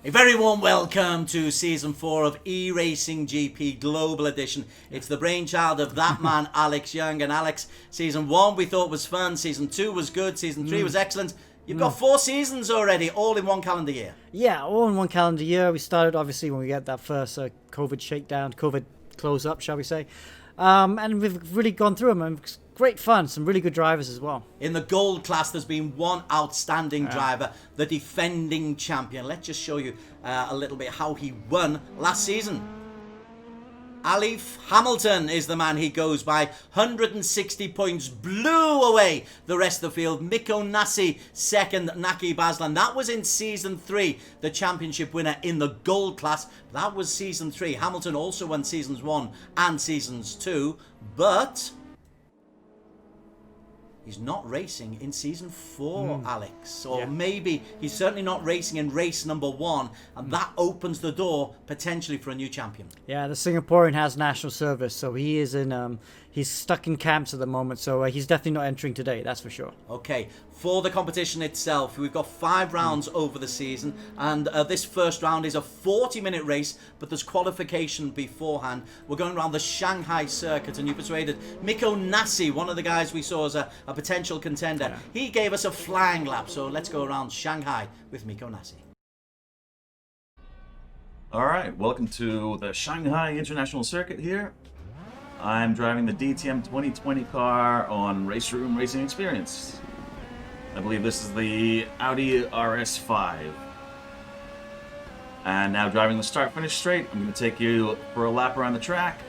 A very warm welcome to Season 4 of eRacing GP Global Edition. It's the brainchild of that man, Alex Young. And Alex, Season 1 we thought was fun, Season 2 was good, Season 3 was excellent. You've got 4 seasons already, all in one calendar year. Yeah, all in one calendar year. We started, obviously, when we get that first COVID shakedown, COVID close up, shall we say. And we've really gone through them, and it's great fun. Some really good drivers as well. In the gold class, there's been one outstanding driver, the defending champion. Let's just show you a little bit how he won last season. Alif Hamilton is the man he goes by. 160 points, blew away the rest of the field. Miko Nassi second, Naquib Azlan. That was in Season 3, the championship winner in the gold class. That was Season 3. Hamilton also won Seasons 1 and Seasons 2, but he's not racing in Season 4, Alex. Or maybe he's certainly not racing in race number 1, and that opens the door potentially for a new champion. Yeah, the Singaporean has national service, so he is in. He's stuck in camps at the moment, so he's definitely not entering today. That's for sure. Okay, for the competition itself, we've got 5 rounds over the season, and this first round is a 40-minute race, but there's qualification beforehand. We're going around the Shanghai circuit, and you persuaded Miko Nassi, one of the guys we saw as a potential contender. Yeah. He gave us a flying lap, so let's go around Shanghai with Miko Nassi. All right, welcome to the Shanghai International Circuit here. I'm driving the DTM 2020 car on Race Room Racing Experience. I believe this is the Audi RS5. And now driving the start-finish straight, I'm going to take you for a lap around the track.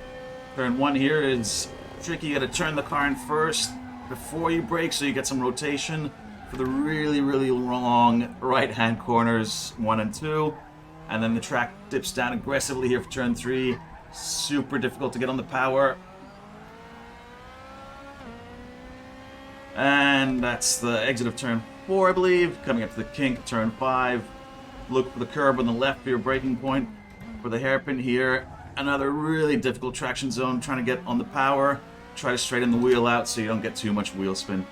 Turn 1 here is tricky. You got to turn the car in first before you brake so you get some rotation for the really, really long right-hand corners 1 and 2. And then the track dips down aggressively here for turn 3. Super difficult to get on the power. And that's the exit of turn 4, I believe. Coming up to the kink, turn 5. Look for the curb on the left for your braking point. For the hairpin here, another really difficult traction zone, trying to get on the power. Try to straighten the wheel out so you don't get too much wheel spin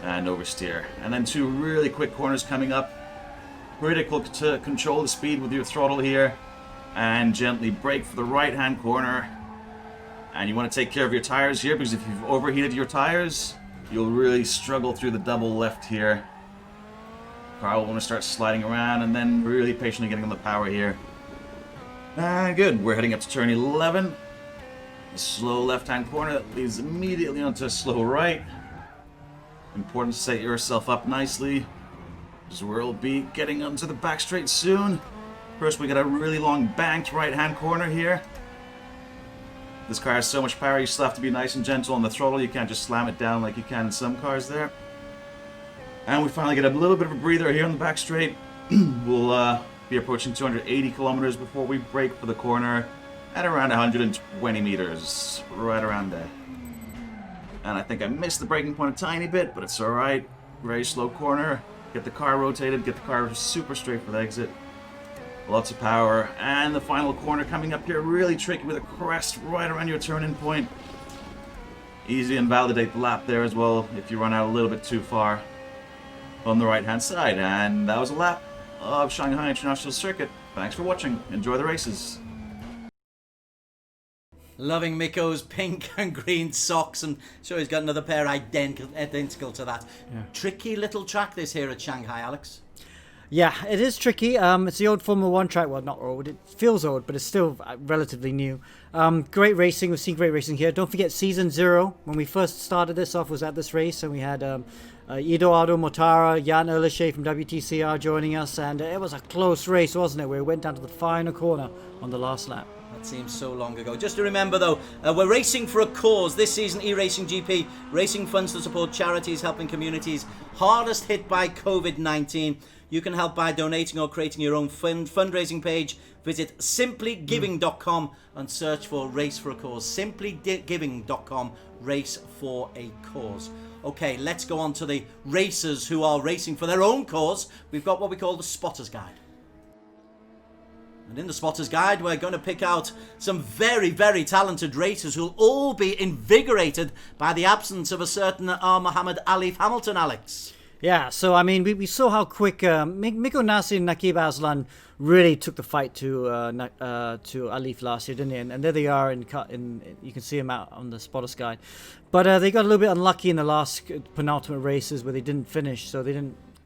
and oversteer. And then 2 really quick corners coming up. Critical to control the speed with your throttle here. And gently brake for the right-hand corner. And you want to take care of your tires here, because if you've overheated your tires, you'll really struggle through the double left here. Car will want to start sliding around, and then really patiently getting on the power here. Good. We're heading up to turn 11. A slow left-hand corner that leads immediately onto a slow right. Important to set yourself up nicely, because we'll be getting onto the back straight soon. First, we got a really long banked right-hand corner here. This car has so much power, you still have to be nice and gentle on the throttle. You can't just slam it down like you can in some cars there. And we finally get a little bit of a breather here on the back straight. We'll be approaching 280 kilometers before we brake for the corner at around 120 meters, right around there. And I think I missed the braking point a tiny bit, but it's alright. Very slow corner. Get the car rotated, get the car super straight for the exit. Lots of power, and the final corner coming up here, really tricky with a crest right around your turn-in point. Easy to invalidate the lap there as well if you run out a little bit too far on the right-hand side. And that was a lap of Shanghai International Circuit. Thanks for watching. Enjoy the races. Loving Miko's pink and green socks, and sure he's got another pair identical to that. Yeah. Tricky little track this here at Shanghai, Alex. Yeah, it is tricky. It's the old Formula 1 track. Well, not old. It feels old, but it's still relatively new. Great racing. We've seen great racing here. Don't forget Season 0. When we first started this off was at this race, and we had Eduardo Mortara, Jan Erlische from WTCR joining us, and it was a close race, wasn't it? We went down to the final corner on the last lap. That seems so long ago. Just to remember though, we're racing for a cause. This season, eRacing GP, raising funds to support charities helping communities hardest hit by COVID-19. You can help by donating or creating your own fundraising page. Visit simplygiving.com and search for Race for a Cause. Simplygiving.com, Race for a Cause. Okay, let's go on to the racers who are racing for their own cause. We've got what we call the Spotter's Guide. And in the Spotter's Guide, we're going to pick out some very, very talented racers who'll all be invigorated by the absence of a certain Muhammad Alif Hamilton, Alex. Yeah, so I mean, we saw how quick Miko Nasi and Naquib Azlan really took the fight to Alif last year, didn't they? And there they are in you can see them out on the spotter's guide. But they got a little bit unlucky in the last penultimate races where they didn't finish, so they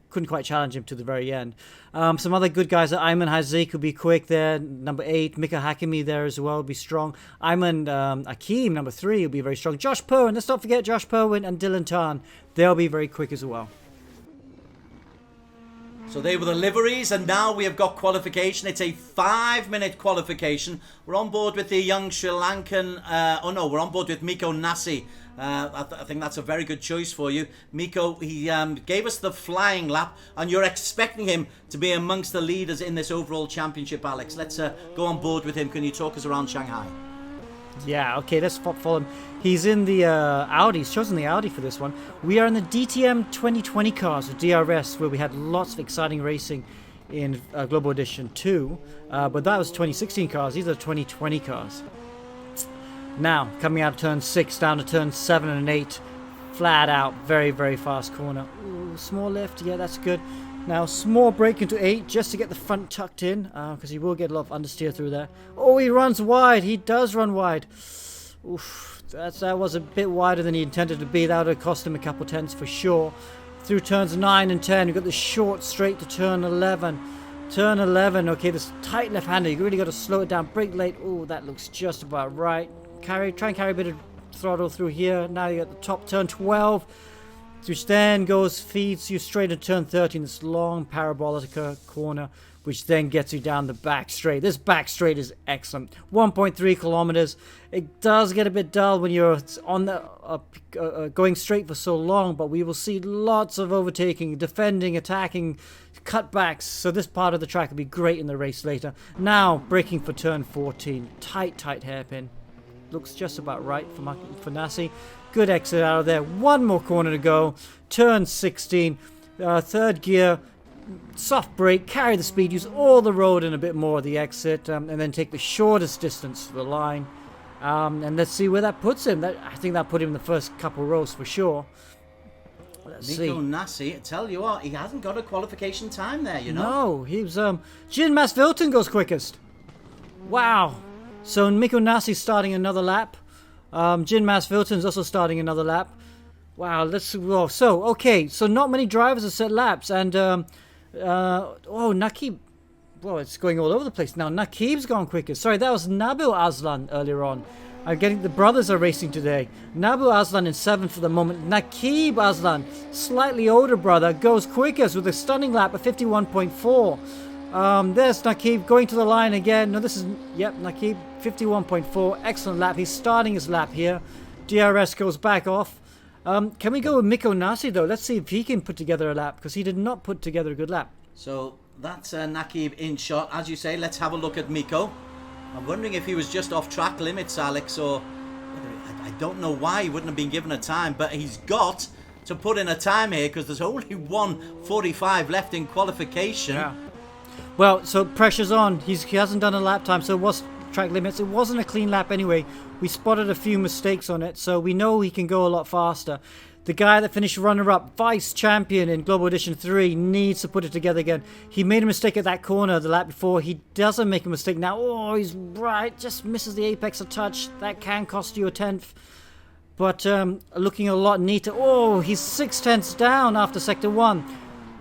couldn't quite challenge him to the very end. Some other good guys, Ayman Hazik will be quick there, number 8. Mika Hakimi there as well will be strong. Ayman Akeem, number 3, will be very strong. Josh Perwin, let's not forget Josh Perwin and Dylan Tan. They'll be very quick as well. So they were the liveries, and now we have got qualification. It's a 5-minute qualification. We're on board with the young Sri Lankan. We're on board with Miko Nasi. I think that's a very good choice for you. Miko, he gave us the flying lap, and you're expecting him to be amongst the leaders in this overall championship, Alex. Let's go on board with him. Can you talk us around Shanghai? Yeah, okay, let's follow him. He's in the Audi. He's chosen the Audi for this one. We are in the DTM 2020 cars with DRS, where we had lots of exciting racing in Global Edition 2. But that was 2016 cars. These are 2020 cars. Now, coming out of turn 6 down to turn 7 and 8. Flat out, very, very fast corner. Ooh, small lift, yeah, that's good. Now, small break into 8 just to get the front tucked in, because he will get a lot of understeer through there. Oh, he runs wide. He does run wide. Oof, that was a bit wider than he intended to be. That would have cost him a couple tenths for sure. Through turns 9 and 10, we've got the short straight to turn 11. Turn 11, okay, this tight left-hander. You really got to slow it down. Brake late. Oh, that looks just about right. Try and carry a bit of throttle through here. Now you got the top turn 12. Which then feeds you straight into turn 13, this long parabolica corner, which then gets you down the back straight. This back straight is excellent. 1.3 kilometers. It does get a bit dull when you're on the going straight for so long, but we will see lots of overtaking, defending, attacking, cutbacks. So this part of the track will be great in the race later. Now, braking for turn 14. Tight hairpin. Looks just about right for Nasi. Good exit out of there. One more corner to go. Turn 16. Third gear. Soft brake. Carry the speed. Use all the road and a bit more of the exit. And then take the shortest distance to the line. And let's see where that puts him. I think that put him in the first couple rows for sure. Let's see. Miko Nasi, I tell you what, he hasn't got a qualification time there, you know. No, he was... Jin Masvilton goes quickest. Wow. So Miko Nasi's starting another lap. Jin Masvilton's also starting another lap. Wow, so not many drivers have set laps, and Naquib, well, it's going all over the place now. Naquib's gone quickest. Sorry, that was Nabil Azlan earlier on. I'm getting the brothers are racing today. Nabil Azlan in 7th for the moment. Naquib Azlan, slightly older brother, goes quickest with a stunning lap at 51.4. There's Naquib going to the line again. No, Naquib, 51.4. Excellent lap. He's starting his lap here. DRS goes back off. Can we go with Miko Nasi, though? Let's see if he can put together a lap, because he did not put together a good lap. So that's Naquib in shot. As you say, let's have a look at Miko. I'm wondering if he was just off track limits, Alex, or I don't know why he wouldn't have been given a time, but he's got to put in a time here, because there's only 1:45 left in qualification. Yeah. Well, so pressure's on. He hasn't done a lap time, so it was track limits. It wasn't a clean lap anyway. We spotted a few mistakes on it, so we know he can go a lot faster. The guy that finished runner-up, vice champion in Global Edition 3, needs to put it together again. He made a mistake at that corner the lap before. He doesn't make a mistake now. Oh, he's right. Just misses the apex a touch. That can cost you a tenth. But looking a lot neater. Oh, he's 6 tenths down after Sector 1.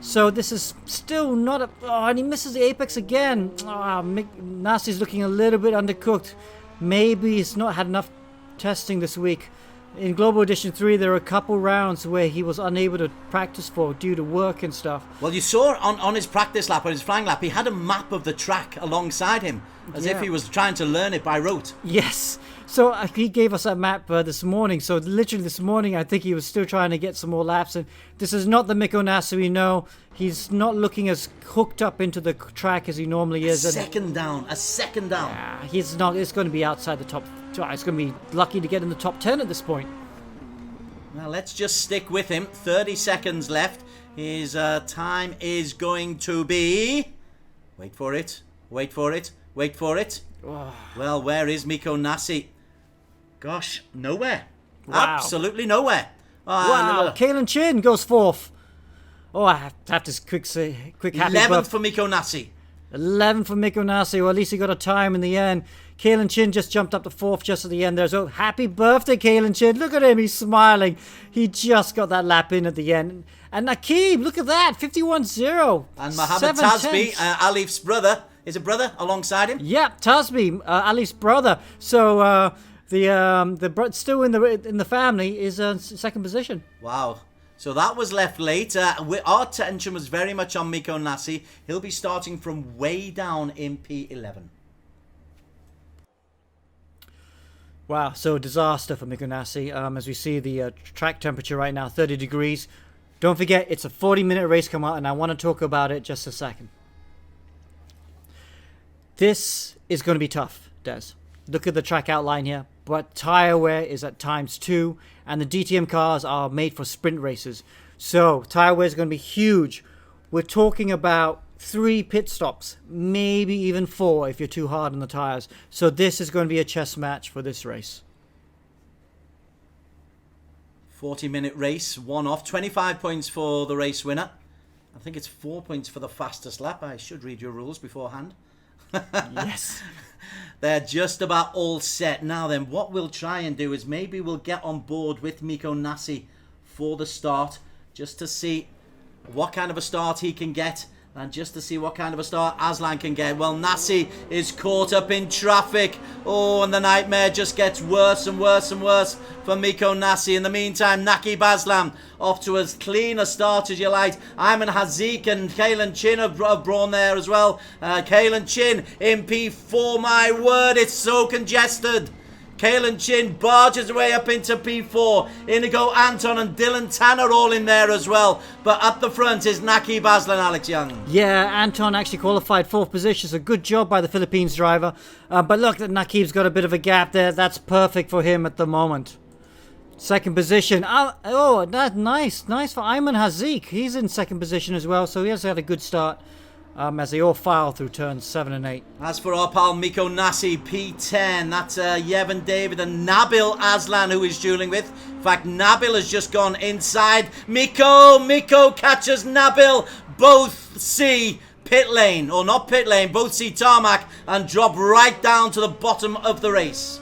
So this is still not a... Oh, and he misses the apex again. Nasi's looking a little bit undercooked. Maybe he's not had enough testing this week. In Global Edition 3, there are a couple rounds where he was unable to practice for due to work and stuff. Well, you saw on his practice lap, on his flying lap, he had a map of the track alongside him, as if he was trying to learn it by rote. Yes. So he gave us that map this morning. So literally this morning, I think he was still trying to get some more laps. And this is not the Miko Nasi we know. He's not looking as hooked up into the track as he normally is. A second down. Yeah, he's not. It's going to be outside the top. It's going to be lucky to get in the top 10 at this point. Now let's just stick with him. 30 seconds left. His time is going to be... Wait for it. Oh. Well, where is Miko Nasi? Gosh, nowhere. Wow. Absolutely nowhere. Wow, Kalen Chin goes 4th. Oh, I have to quick happy 11th birthday. for Miko Nasi. 11 for Miko Nasi, or at least he got a time in the end. Kalen Chin just jumped up to 4th just at the end there. So happy birthday, Kalen Chin. Look at him, he's smiling. He just got that lap in at the end. And Naquib, look at that, 51-0. And Mohammed Tasbi, Alif's brother, is a brother alongside him? Yep, Tasbi, Alif's brother. So the still in the family is second position. Wow. So that was left late. Our attention was very much on Miko Nasi. He'll be starting from way down in P11. Wow, so disaster for Miko Nasi. As we see the track temperature right now, 30 degrees. Don't forget, it's a 40-minute race come out, and I want to talk about it just a second. This is going to be tough, Des. Look at the track outline here. But tire wear is at ×2, and the DTM cars are made for sprint races. So tire wear is going to be huge. We're talking about 3 pit stops, maybe even 4 if you're too hard on the tires. So this is going to be a chess match for this race. 40-minute race, one off. 25 points for the race winner. I think it's 4 points for the fastest lap. I should read your rules beforehand. Yes. They're just about all set. Now then, what we'll try and do is maybe we'll get on board with Miko Nasi for the start, just to see what kind of a start he can get, and just to see what kind of a start Azlan can get. Well, Nasi is caught up in traffic. Oh, and the nightmare just gets worse and worse and worse for Miko Nasi. In the meantime, Naquib Azlan off to as clean a start as you like. Ayman Hazik and Kalen Chin have drawn there as well. Kalen Chin in P4. My word, it's so congested. Kalen Chin barges away up into P4. Inigo Anton and Dylan Tan are all in there as well. But up the front is Naquib Azlan, Alex Young. Yeah, Anton actually qualified 4th position. So good job by the Philippines driver. But look, Naquib's got a bit of a gap there. That's perfect for him at the moment. Second position. Oh, that's nice. Nice for Ayman Hazik. He's in second position as well. So he has had a good start. As they all file through turns 7 and 8. As for our pal Miko Nasi, P10, that's Yevon David and Nabil Azlan who he's dueling with. In fact, Nabil has just gone inside. Miko catches Nabil. Both see pit lane, or not pit lane, both see tarmac and drop right down to the bottom of the race.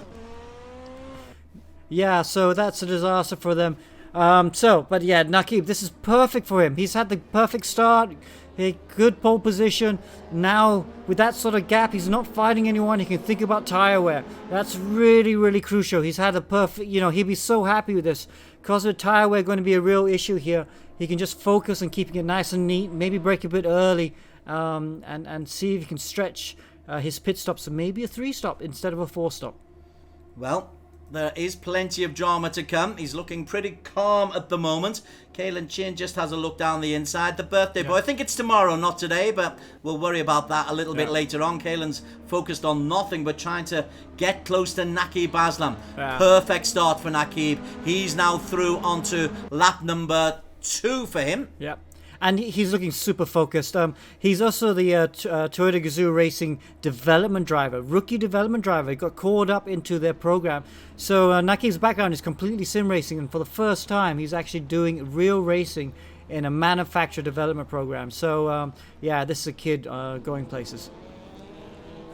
Yeah, so that's a disaster for them. But yeah, Naquib, this is perfect for him. He's had the perfect start. A good pole position. Now, with that sort of gap, he's not fighting anyone. He can think about tire wear. That's really, really crucial. He's had a perfect, he'll be so happy with this. Because of tire wear going to be a real issue here, he can just focus on keeping it nice and neat, maybe break a bit early, and see if he can stretch his pit stops to maybe a 3-stop instead of a 4-stop. Well, there is plenty of drama to come. He's looking pretty calm at the moment. Kalen Chin just has a look down the inside. The birthday boy, I think it's tomorrow, not today, but we'll worry about that a little bit later on. Kalen's focused on nothing but trying to get close to Naquib Azlan. Perfect start for Naquib. He's now through onto lap number 2 for him. Yep. And he's looking super focused. He's also the Toyota Gazoo Racing development driver, rookie development driver. He got called up into their program. So Naquib's background is completely sim racing, and for the first time, he's actually doing real racing in a manufacturer development program. So yeah, this is a kid going places.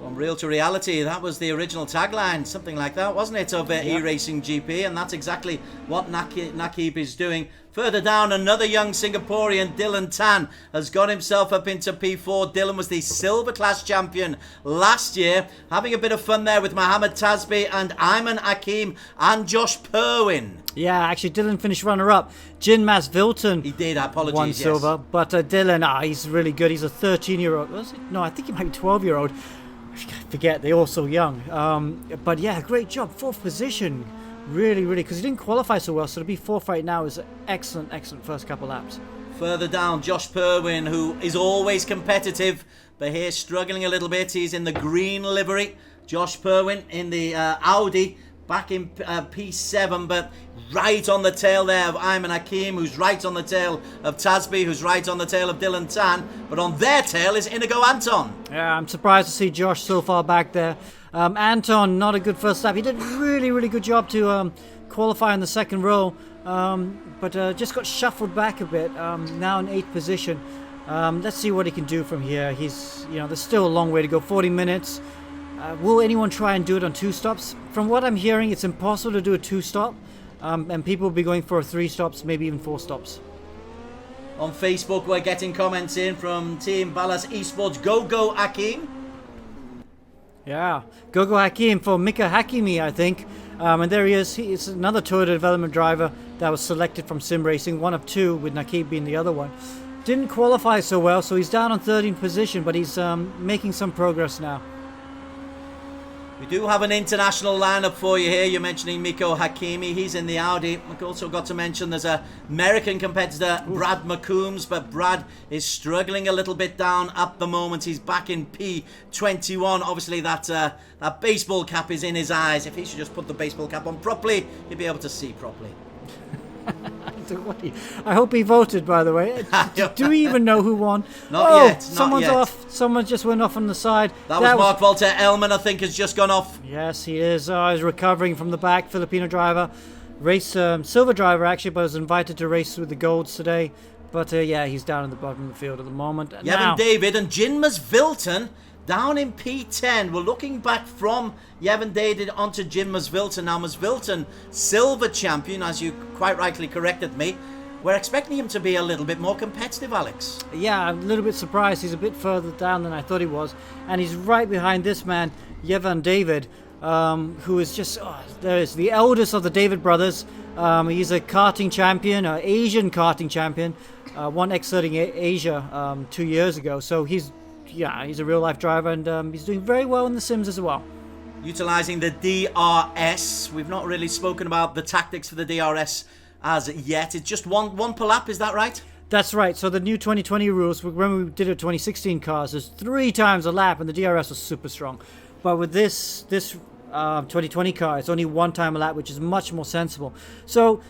From real to reality, that was the original tagline, something like that, wasn't it, of eRacing GP, and that's exactly what Naquib is doing. Further down, another young Singaporean, Dylan Tan, has got himself up into P4. Dylan was the silver class champion last year, having a bit of fun there with Mohammed Tasbi and Ayman Hakim and Josh Perwin. Yeah, actually, Dylan finished runner-up. Jinmas Vilton He did, apologies, won silver, but Dylan, he's really good. He's a 13-year-old. No, I think he might be 12-year-old. I forget, they're all so young. But yeah, great job. 4th position. Really, really, because he didn't qualify so well, so to be 4th right now is an excellent, excellent first couple laps. Further down, Josh Perwin, who is always competitive, but here struggling a little bit. He's in the green livery. Josh Perwin in the Audi, back in P7, but right on the tail there of Ayman Hakim, who's right on the tail of Tasbi, who's right on the tail of Dylan Tan, but on their tail is Inigo Anton. Yeah, I'm surprised to see Josh so far back there. Anton, not a good first lap. He did a really, really good job to qualify in the second row, but just got shuffled back a bit. Now in 8th position. Let's see what he can do from here. There's still a long way to go. 40 minutes. Will anyone try and do it on 2 stops? From what I'm hearing, it's impossible to do a 2-stop, and people will be going for 3 stops, maybe even 4 stops. On Facebook, we're getting comments in from Team Ballas Esports. Go Hakim. Yeah, go Hakim for Mika Hakimi, I think. And there he is. He's another Toyota development driver that was selected from Sim Racing, one of 2, with Naquib being the other one. Didn't qualify so well, so he's down on 13th position, but he's making some progress now. We do have an international lineup for you here. You're mentioning Miko Hakimi. He's in the Audi. We've also got to mention there's an American competitor, Brad McCombs, but Brad is struggling a little bit down at the moment. He's back in P21. Obviously, that baseball cap is in his eyes. If he should just put the baseball cap on properly, he'd be able to see properly. I hope he voted, by the way. Do we even know who won? Not yet. Someone's off. Someone just went off on the side. That was Mark Walter Elman, I think, has just gone off. Yes, he is. He's recovering from the back. Filipino driver. Silver driver, actually, but was invited to race with the golds today. But, he's down in the bottom of the field at the moment. Yevon David and Jinmas Vilton down in P10. We're looking back from Yevon David onto Jinmas Vilton. Now, Vilton, silver champion, as you quite rightly corrected me. We're expecting him to be a little bit more competitive, Alex. Yeah, a little bit surprised. He's a bit further down than I thought he was. And he's right behind this man, Yevon David, who is just, there is the eldest of the David brothers. He's a karting champion, Asian karting champion. Won X30 Asia 2 years ago. So he's a real-life driver, and he's doing very well in the Sims as well. Utilising the DRS. We've not really spoken about the tactics for the DRS as yet. It's just one per lap, is that right? That's right. So the new 2020 rules, when we did it 2016 cars, there's 3 times a lap, and the DRS was super strong. But with this 2020 car, it's only 1 time a lap, which is much more sensible. So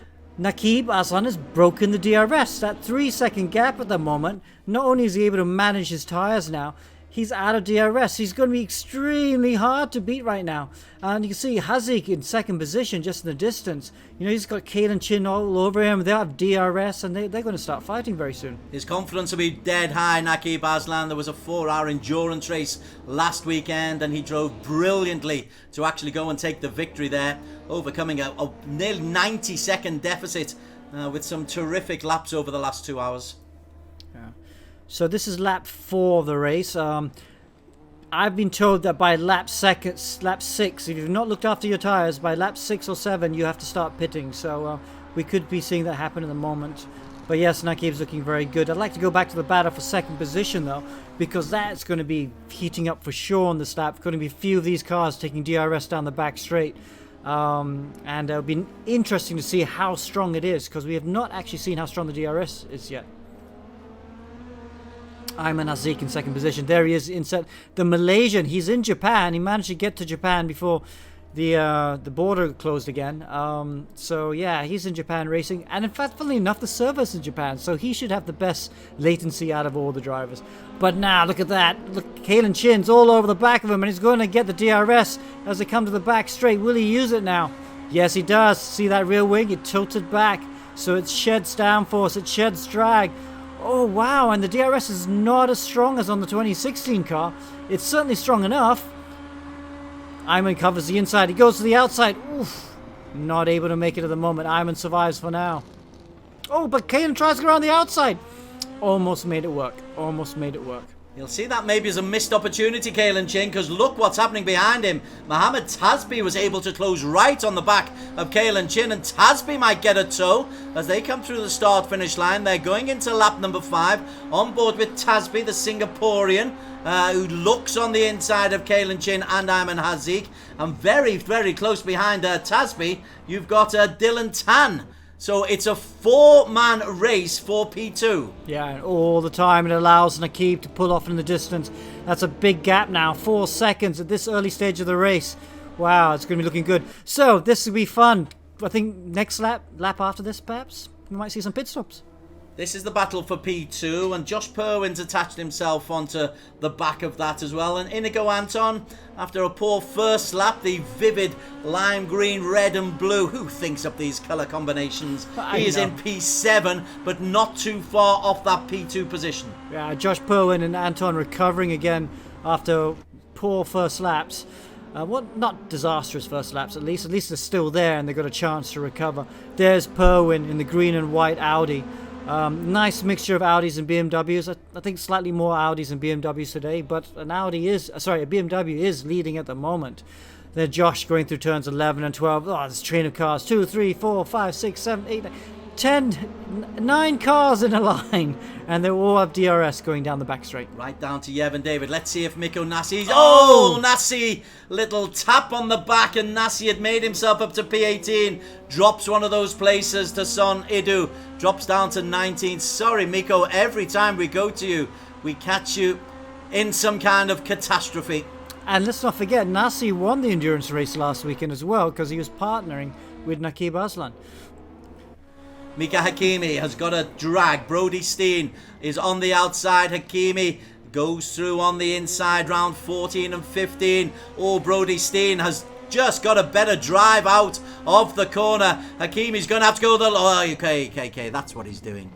Naquib Azlan has broken the DRS. That 3-second gap at the moment. Not only is he able to manage his tyres now, he's out of DRS. He's going to be extremely hard to beat right now. And you can see Haziq in 2nd position just in the distance. He's got Kalen Chin all over him. They have DRS, and they're going to start fighting very soon. His confidence will be dead high, Naquib Azlan. There was a 4-hour endurance race last weekend, and he drove brilliantly to actually go and take the victory there, overcoming a nearly 90-second deficit with some terrific laps over the last 2 hours. Yeah. So this is lap 4 of the race. I've been told that by lap 6, if you've not looked after your tyres, by lap 6 or 7, you have to start pitting. So we could be seeing that happen in the moment. But yes, Naquib's looking very good. I'd like to go back to the battle for 2nd position, though, because that's going to be heating up for sure on this lap. Going to be a few of these cars taking DRS down the back straight. And it'll be interesting to see how strong it is, because we have not actually seen how strong the DRS is yet. Ayman Haziq in 2nd position. There he is inside the Malaysian. He's in Japan. He managed to get to Japan before the border closed again. So yeah, he's in Japan racing. And in fact, funnily enough, the server's in Japan. So he should have the best latency out of all the drivers. But now, look at that. Look, Kalen Chin's all over the back of him, and he's going to get the DRS as they come to the back straight. Will he use it now? Yes, he does. See that rear wing? It tilted back. So it sheds downforce. It sheds drag. Oh, wow, and the DRS is not as strong as on the 2016 car. It's certainly strong enough. Ayman covers the inside. He goes to the outside. Oof. Not able to make it at the moment. Ayman survives for now. Oh, but Kane tries to go around the outside. Almost made it work. Almost made it work. You'll see that maybe as a missed opportunity, Kalen Chin, because look what's happening behind him. Mohammed Tasby was able to close right on the back of Kalen Chin, and Tasby might get a tow as they come through the start-finish line. They're going into lap number 5, on board with Tasby, the Singaporean, who looks on the inside of Kalen Chin and Ayman Haziq. And very, very close behind Tasby, you've got Dylan Tan. So it's a 4-man race for P2. Yeah, and all the time it allows Naquib to pull off in the distance. That's a big gap now, 4 seconds at this early stage of the race. Wow, it's going to be looking good. So this will be fun. I think next lap after this, perhaps, we might see some pit stops. This is the battle for P2, and Josh Perwin's attached himself onto the back of that as well. And Inigo Anton, after a poor first lap, the vivid lime green, red and blue. Who thinks up these colour combinations? He is in P7, but not too far off that P2 position. Yeah, Josh Perwin and Anton recovering again after poor first laps. Not disastrous first laps, at least. At least they're still there and they've got a chance to recover. There's Perwin in the green and white Audi. Nice mixture of Audis and BMWs. I think slightly more Audis and BMWs today, but a BMW is leading at the moment. Then Josh going through turns 11 and 12. Oh, there's a train of cars. 2, 3, 4, 5, 6, 7, 8, 9 cars in a line, and they all have DRS going down the back straight. Right down to Yevon David. Let's see if Mikko Nassi... Oh, Nassi! Little tap on the back, and Nassi had made himself up to P18. Drops one of those places to Son Idu. Drops down to 19. Sorry, Mikko, every time we go to you, we catch you in some kind of catastrophe. And let's not forget, Nassi won the endurance race last weekend as well, because he was partnering with Naquib Azlan. Mika Hakimi has got a drag. Brody Steen is on the outside. Hakimi goes through on the inside, round 14 and 15. Oh, Brody Steen has just got a better drive out of the corner. Hakimi's going to have to go the... Oh, okay, that's what he's doing.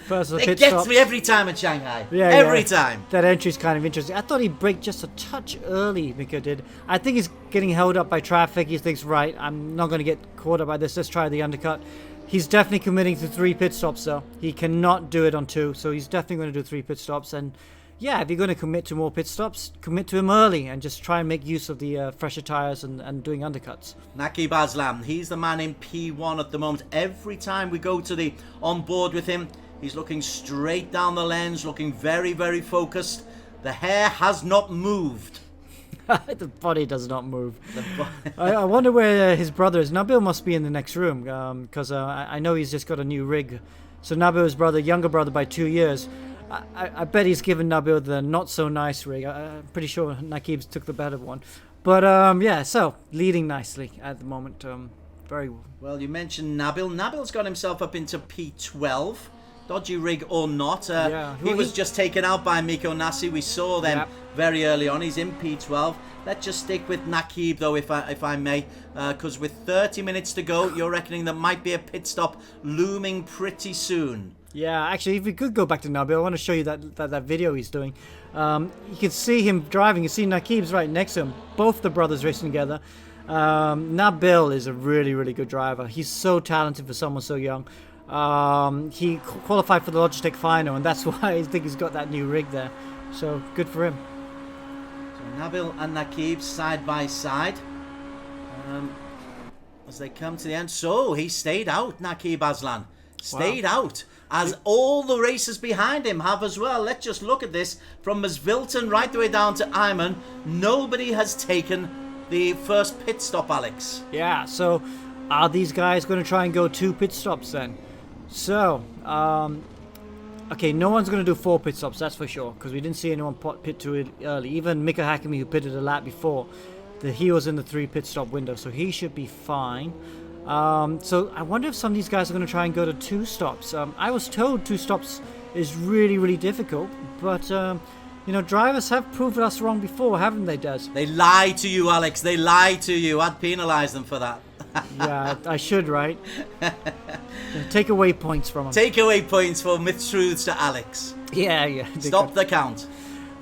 It gets me every time at Shanghai. Every time. That entry's kind of interesting. I thought he braked just a touch early, Mika did. I think he's getting held up by traffic. He thinks, right, I'm not going to get caught up by this. Let's try the undercut. He's definitely committing to 3 pit stops, though. He cannot do it on 2, so he's definitely going to do 3 pit stops. And yeah, if you're going to commit to more pit stops, commit to him early and just try and make use of the fresher tyres and doing undercuts. Naquib Azlan, he's the man in P1 at the moment. Every time we go to the on board with him, he's looking straight down the lens, looking very, very focused. The hair has not moved. The body does not move. I wonder where his brother is. Nabil must be in the next room, because I know he's just got a new rig. So Nabil's brother, younger brother by 2 years. I bet he's given Nabil the not so nice rig. I'm pretty sure Naquib's took the better one. But yeah, so leading nicely at the moment. Very well. You mentioned Nabil. Nabil's got himself up into P12. Dodgy rig or not. He was just taken out by Mikko Nassi. We saw them very early on. He's in P12. Let's just stick with Naquib, though, if I may. Because with 30 minutes to go, you're reckoning there might be a pit stop looming pretty soon. Yeah, actually, if we could go back to Nabil, I want to show you that video he's doing. You can see him driving. You see Naquib's right next to him. Both the brothers racing together. Nabil is a really, really good driver. He's so talented for someone so young. He qualified for the Logitech final, and that's why I think he's got that new rig there. So good for him. So Nabil and Naquib side by side as they come to the end. So he stayed out, Naquib Azlan. Stayed out, as all the racers behind him have as well. Let's just look at this. From Masvilton right the way down to Ayman, nobody has taken the first pit stop, Alex. Yeah, so are these guys going to try and go 2 pit stops then? So, okay, no one's going to do 4 pit stops, that's for sure, because we didn't see anyone pit too early. Even Mika Hakimi, who pitted a lap before, he was in the 3 pit stop window, so he should be fine. So I wonder if some of these guys are going to try and go to 2 stops. I was told 2 stops is really, really difficult, but you know, drivers have proved us wrong before, haven't they, Des? They lie to you, Alex. They lie to you. I'd penalise them for that. Yeah, I should, right? Take away points from them. Take away points for myth-truths to Alex. Yeah. Stop the count.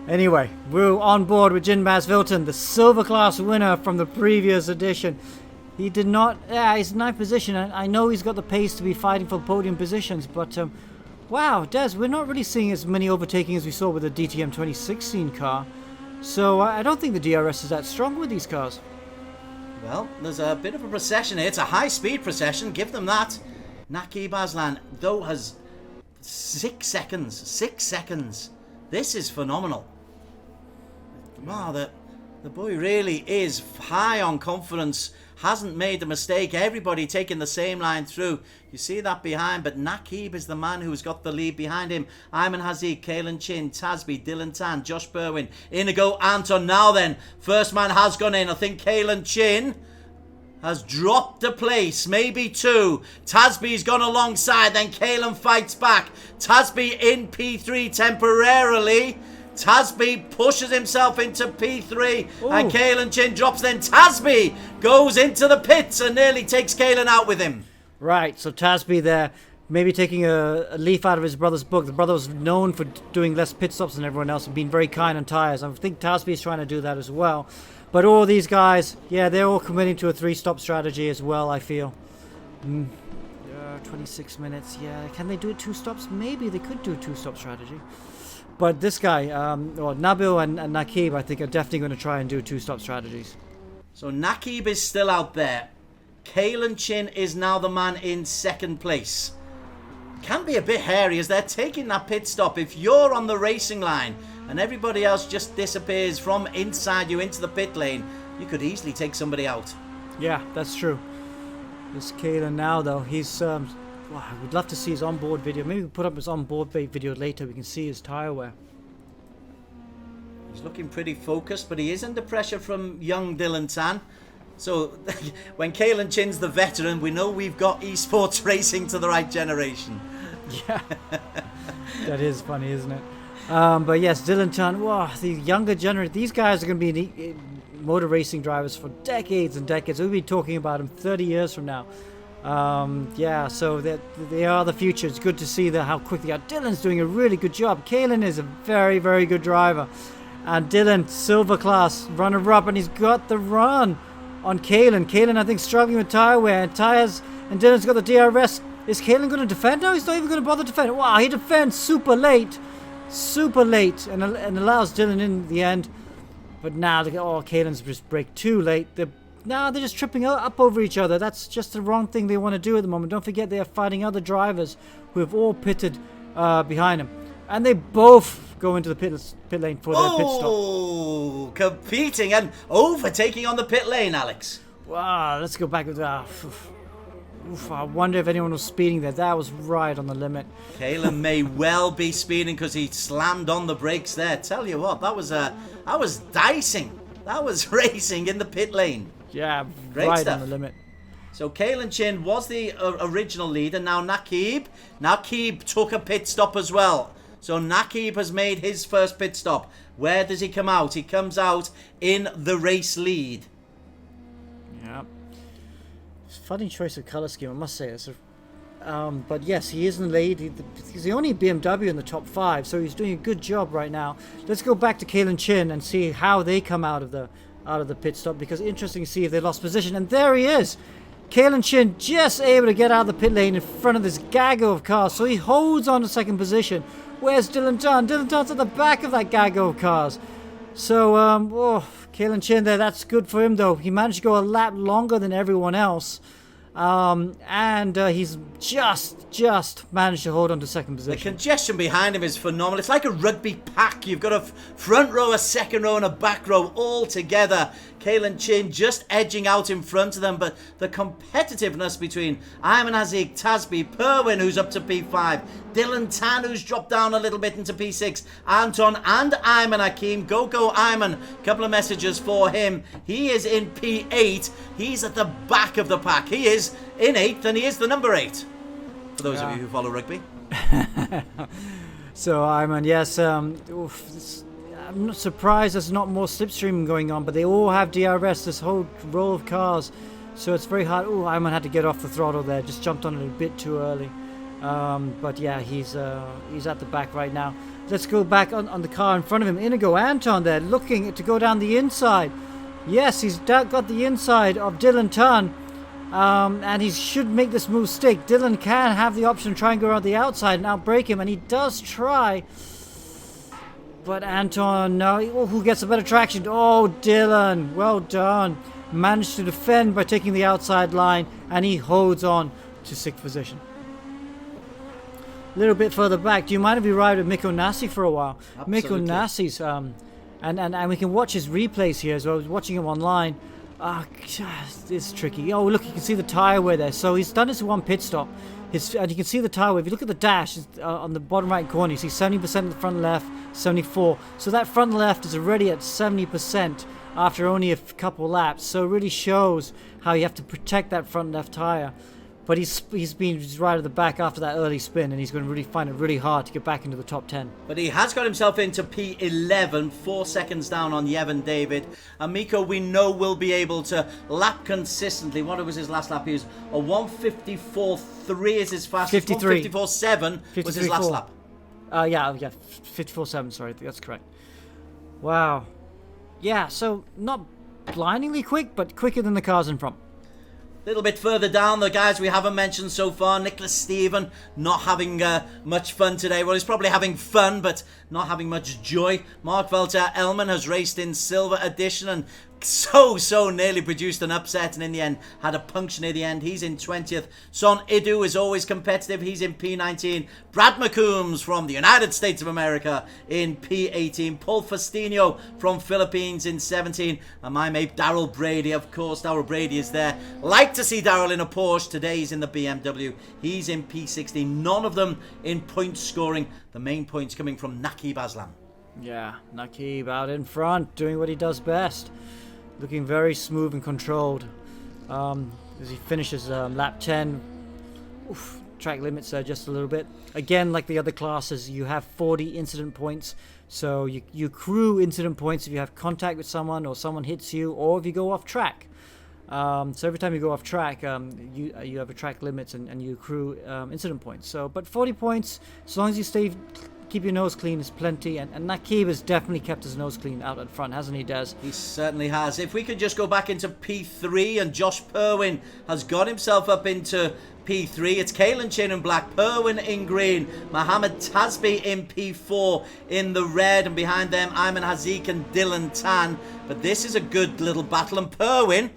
Anyway, we're on board with Jin Masvilton, the silver class winner from the previous edition. He did not... Yeah, he's in 9th position. I know he's got the pace to be fighting for podium positions, but... wow, Des, we're not really seeing as many overtaking as we saw with the DTM 2016 car. So I don't think the DRS is that strong with these cars. Well, there's a bit of a procession here. It's a high-speed procession. Give them that. Naquib Azlan, though, has 6 seconds. 6 seconds. This is phenomenal. Wow, the boy really is high on confidence. Hasn't made a mistake. Everybody taking the same line through. You see that behind, but Naquib is the man who's got the lead behind him. Ayman Haziq, Kalen Chin, Tasby, Dylan Tan, Josh Berwin, Inigo Anton. Now then, first man has gone in. I think Kalen Chin has dropped a place, maybe 2. Tasby's gone alongside, then Kalen fights back. Tasby in P3 temporarily. Tasby pushes himself into P3 and Kalen Chin drops. Then Tasby goes into the pits and nearly takes Kalen out with him. Right, so Tasby there, maybe taking a leaf out of his brother's book. The brother was known for doing less pit stops than everyone else and being very kind on tyres. I think Tasby is trying to do that as well. But all these guys, yeah, they're all committing to a 3-stop strategy as well, I feel. 26 minutes, yeah. Can they do it 2 stops? Maybe they could do a 2-stop strategy. But this guy, Nabil and Naquib, I think, are definitely going to try and do 2-stop strategies. So Naquib is still out there. Kalen Chin is now the man in 2nd place. Can be a bit hairy as they're taking that pit stop. If you're on the racing line and everybody else just disappears from inside you into the pit lane, you could easily take somebody out. Yeah, that's true. This Kalen now, though, he's... Wow, I would love to see his onboard video. Maybe we'll put up his onboard video later. We can see his tyre wear. He's looking pretty focused, but he is under pressure from young Dylan Tan. So when Kalen Chin's the veteran, we know we've got esports racing to the right generation. Yeah, that is funny, isn't it? But yes, Dylan Tan, wow, the younger generation, these guys are going to be motor racing drivers for decades and decades. We'll be talking about them 30 years from now. Yeah, so they are the future. It's good to see how quick they are. Dylan's doing a really good job. Kalen is a very, very good driver. And Dylan, silver class, runner-up, and he's got the run on Kalen. Kalen, I think, struggling with tyre wear and tyres, and Dylan's got the DRS. Is Kalen going to defend? No, he's not even going to bother defending. Wow, he defends super late, and allows Dylan in the end. But now, Kalen's just brake too late. They're just tripping up over each other. That's just the wrong thing they want to do at the moment. Don't forget they are fighting other drivers who have all pitted behind them. And they both go into the pit lane for their pit stop. Oh, competing and overtaking on the pit lane, Alex. Wow, let's go back with that. I wonder if anyone was speeding there. That was right on the limit. Kalen may well be speeding because he slammed on the brakes there. Tell you what, that was dicing. That was racing in the pit lane. Yeah, great right stuff. On the limit. So Kalen Chin was the original leader. Now Naquib took a pit stop as well. So Naquib has made his first pit stop. Where does he come out? He comes out in the race lead. Yeah. Funny choice of colour scheme, I must say. But yes, he is in the lead. He's the only BMW in the top 5, so he's doing a good job right now. Let's go back to Kalen Chin and see how they come out of the pit stop, because it's interesting to see if they lost position. And there he is. Kalen Chin just able to get out of the pit lane in front of this gaggle of cars, so he holds on to 2nd position. Where's Dylan Tan? Dylan Tan's at the back of that gaggle of cars. So, Kalen Chin there, that's good for him though. He managed to go a lap longer than everyone else. And he's just managed to hold on to 2nd position. The congestion behind him is phenomenal. It's like a rugby pack. You've got a front row, a second row, and a back row all together. Kalen Chin just edging out in front of them, but the competitiveness between Ayman Aziz, Tasby, Perwin, who's up to P5, Dylan Tan, who's dropped down a little bit into P6, Anton and Ayman Hakim. Go Ayman, couple of messages for him. He is in P8. He's at the back of the pack. He is in 8th, and he is the number 8. For those of you who follow rugby. So Ayman, yes, I'm not surprised there's not more slipstream going on, but they all have DRS, this whole row of cars, so it's very hard. Oh, Ayman had to get off the throttle there, just jumped on it a bit too early. But yeah, he's at the back right now. Let's go back on the car in front of him. Inigo Anton there, looking to go down the inside. Yes, he's got the inside of Dylan Tan, and he should make this move stick. Dylan can have the option to try and go around the outside and outbrake him, and he does try. But Anton, no, who gets a better traction? Oh, Dylan, well done. Managed to defend by taking the outside line, and he holds on to 6th position. A little bit further back, do you mind if we ride with Mikko Nassi for a while? Absolutely. Mikko Nassi's, and we can watch his replays here as well. I was watching him online. It's tricky. Oh, look, you can see the tyre wear there. So he's done his one pit stop. And you can see the tyre wear. If you look at the dash on the bottom right corner, you see 70% of the front left, 74. So that front left is already at 70% after only a couple laps. So it really shows how you have to protect that front left tyre. But he's been right at the back after that early spin, and he's going to really find it really hard to get back into the top 10. But he has got himself into P11, 4 seconds down on Yevon David. And Miko, we know, will be able to lap consistently. What was his last lap? He was a 154.3 is his fastest. 53. 154.7 was his last lap. Yeah, 54.7, sorry, that's correct. Wow. Yeah, so not blindingly quick, but quicker than the cars in front. A little bit further down, the guys we haven't mentioned so far, Nicholas Stephen, not having much fun today. Well, he's probably having fun, but not having much joy. Mark Velter-Elman has raced in Silver Edition and so nearly produced an upset, and in the end had a puncture near the end. He's in 20th. Son Idu is always competitive. He's in P19. Brad McCombs from the United States of America in P18. Paul Faustino from Philippines in 17. And my mate Darrell Brady, of course. Darrell Brady is there. Like to see Darrell in a Porsche. Today he's in the BMW. He's in P16. None of them in point scoring. The main points coming from Naquib Azlan. Yeah, Naquib out in front, doing what he does best. Looking very smooth and controlled as he finishes lap 10. Oof, track limits there just a little bit. Again, like the other classes, you have 40 incident points. So you accrue incident points if you have contact with someone or someone hits you or if you go off track. So every time you go off track, you have a track limits and you accrue incident points. So, but 40 points, as long as you keep your nose clean is plenty, and Naquib has definitely kept his nose clean out at front, hasn't he, Des? He certainly has. If we could just go back into P3, and Josh Purwin has got himself up into P3. It's Kalen Chin in black, Purwin in green, Mohammed Tasby in P4 in the red, and behind them Ayman Hazik and Dylan Tan. But this is a good little battle, and Purwin,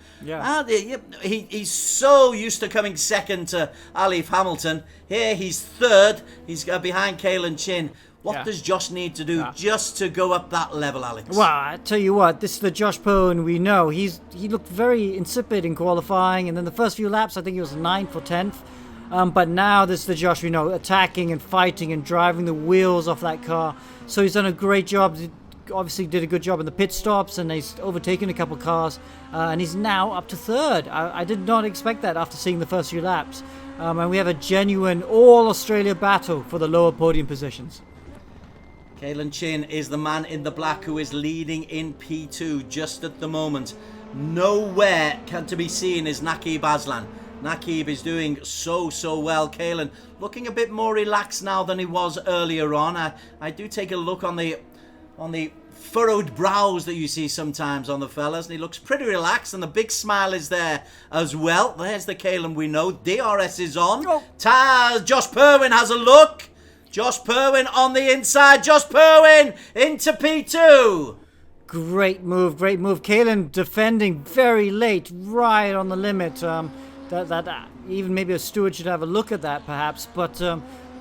he's so used to coming second to Alif Hamilton. Here he's third. He's behind Kalen Chin. What does Josh need to do just to go up that level, Alex? Well, I tell you what, this is the Josh Purwin we know. He looked very insipid in qualifying, and then the first few laps, I think he was 9th or 10th. But now this is the Josh we know, attacking and fighting and driving the wheels off that car. So he's done a great job. He obviously did a good job in the pit stops, and he's overtaken a couple cars, and he's now up to third. I did not expect that after seeing the first few laps. And we have a genuine all-Australia battle for the lower podium positions. Kalen Chin is the man in the black who is leading in P2 just at the moment. Nowhere to be seen is Naquib Azlan. Naquib is doing so well. Kalen looking a bit more relaxed now than he was earlier on. I do take a look on the furrowed brows that you see sometimes on the fellas, and he looks pretty relaxed, and the big smile is there as well. There's the Kalen we know. DRS is on. Josh Purwin has a look. Josh Purwin on the inside. Josh Purwin into P2. Great move. Kalen defending very late, right on the limit. That even maybe a steward should have a look at that, perhaps. But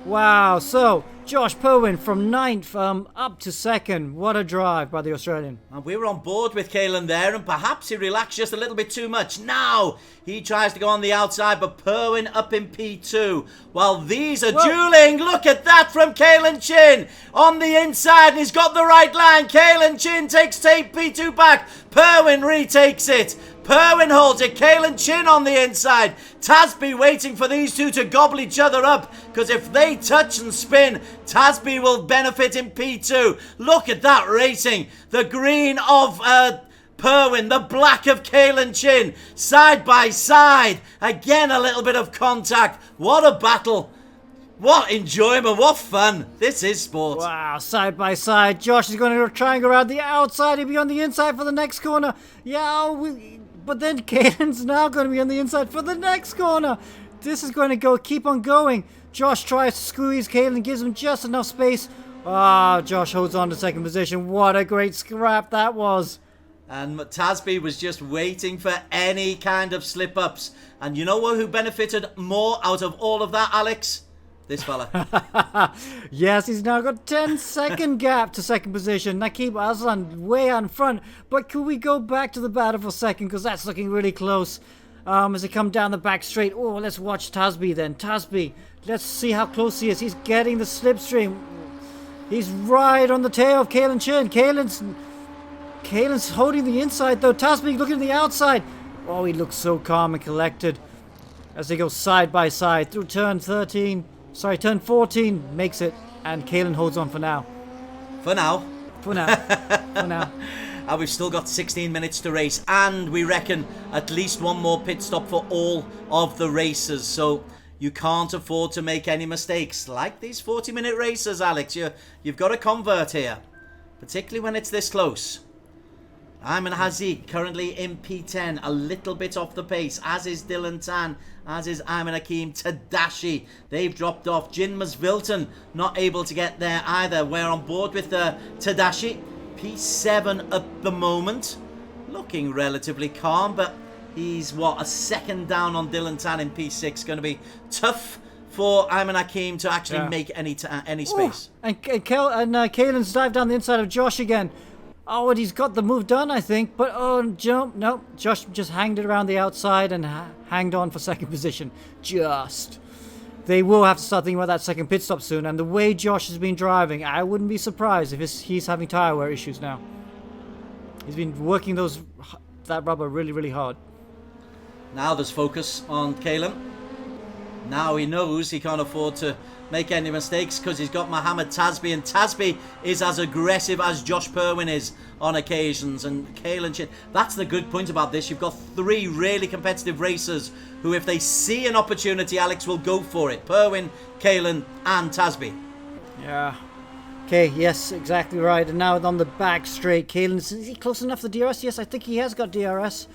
wow. So Josh Purwin from 9th up to 2nd. What a drive by the Australian. And we were on board with Kalen there, and perhaps he relaxed just a little bit too much. Now he tries to go on the outside, but Purwin up in P2. While these are dueling, look at that from Kalen Chin on the inside, and he's got the right line. Kalen Chin takes P2 back. Purwin retakes it. Purwin holds it. Kalen Chin on the inside. Tasby waiting for these two to gobble each other up, because if they touch and spin, Tasby will benefit in P2. Look at that racing. The green of Purwin, the black of Kalen Chin, side by side. Again, a little bit of contact. What a battle. What enjoyment. What fun. This is sport. Wow, side by side. Josh is going to try and go around the outside. He'll be on the inside for the next corner. But then Kalen's now going to be on the inside for the next corner. This is going to keep on going. Josh tries to squeeze Kalen, gives him just enough space. Josh holds on to second position. What a great scrap that was. And Tasby was just waiting for any kind of slip-ups. And you know who benefited more out of all of that, Alex? this fella. Yes, he's now got 10-second gap to second position. Naquib, Azlan way out in front. But could we go back to the battle for second? Because that's looking really close. As they come down the back straight. Oh, let's watch Tasby then. Tasby, let's see how close he is. He's getting the slipstream. He's right on the tail of Kalen Chin. Kalen's holding the inside though. Tasby looking at the outside. Oh, he looks so calm and collected as they go side by side through turn 14, makes it, and Kalen holds on for now. For now. For now. And we've still got 16 minutes to race, and we reckon at least one more pit stop for all of the racers. So you can't afford to make any mistakes. Like these 40-minute races, Alex, you've got to convert here, particularly when it's this close. Ayman Haziq currently in P10, a little bit off the pace, as is Dylan Tan, as is Ayman Hakim. Tadashi, they've dropped off. Jin Masvilton not able to get there either. We're on board with Tadashi, P7 at the moment, looking relatively calm, but he's a second down on Dylan Tan in P6. Going to be tough for Ayman Hakim to actually make any space. Ooh, and Kalen's dived down the inside of Josh again. Oh, and he's got the move done, I think. But, jump. Nope. Josh just hanged it around the outside and hanged on for second position. They will have to start thinking about that second pit stop soon. And the way Josh has been driving, I wouldn't be surprised if he's having tyre wear issues now. He's been working that rubber really, really hard. Now there's focus on Kalen. Now he knows he can't afford to make any mistakes because he's got Mohammed Tasby, and Tasby is as aggressive as Josh Perwin is on occasions. And Kalen, that's the good point about this. You've got three really competitive racers who, if they see an opportunity, Alex, will go for it. Perwin, Kalen and Tasby. Yeah. Okay, yes, exactly right. And now on the back straight, Kalen, is he close enough to DRS? Yes, I think he has got DRS.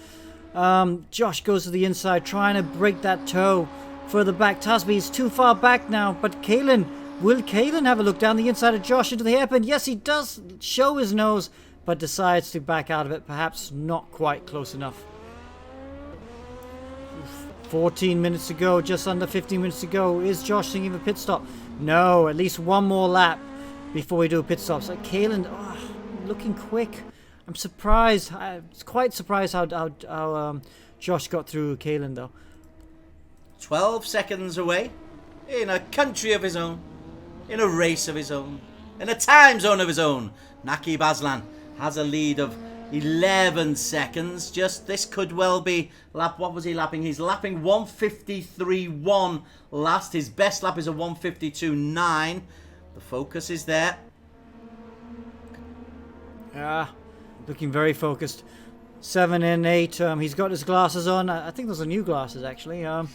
Josh goes to the inside, trying to break that toe. Further back, Tasby is too far back now, but will Kalen have a look down the inside of Josh into the hairpin? Yes, he does show his nose, but decides to back out of it, perhaps not quite close enough. 14 minutes to go, just under 15 minutes to go. Is Josh thinking of a pit stop? No, at least one more lap before we do a pit stop. So Kalen, looking quick. I'm surprised. I'm quite surprised how Josh got through Kalen, though. 12 seconds away, in a country of his own, in a race of his own, in a time zone of his own. Naquib Azlan has a lead of 11 seconds. This could well be what was he lapping? He's lapping 1:53.1 last. His best lap is a 1:52.9. The focus is there. Yeah, looking very focused. 7 and 8. He's got his glasses on. I think those are new glasses, actually. I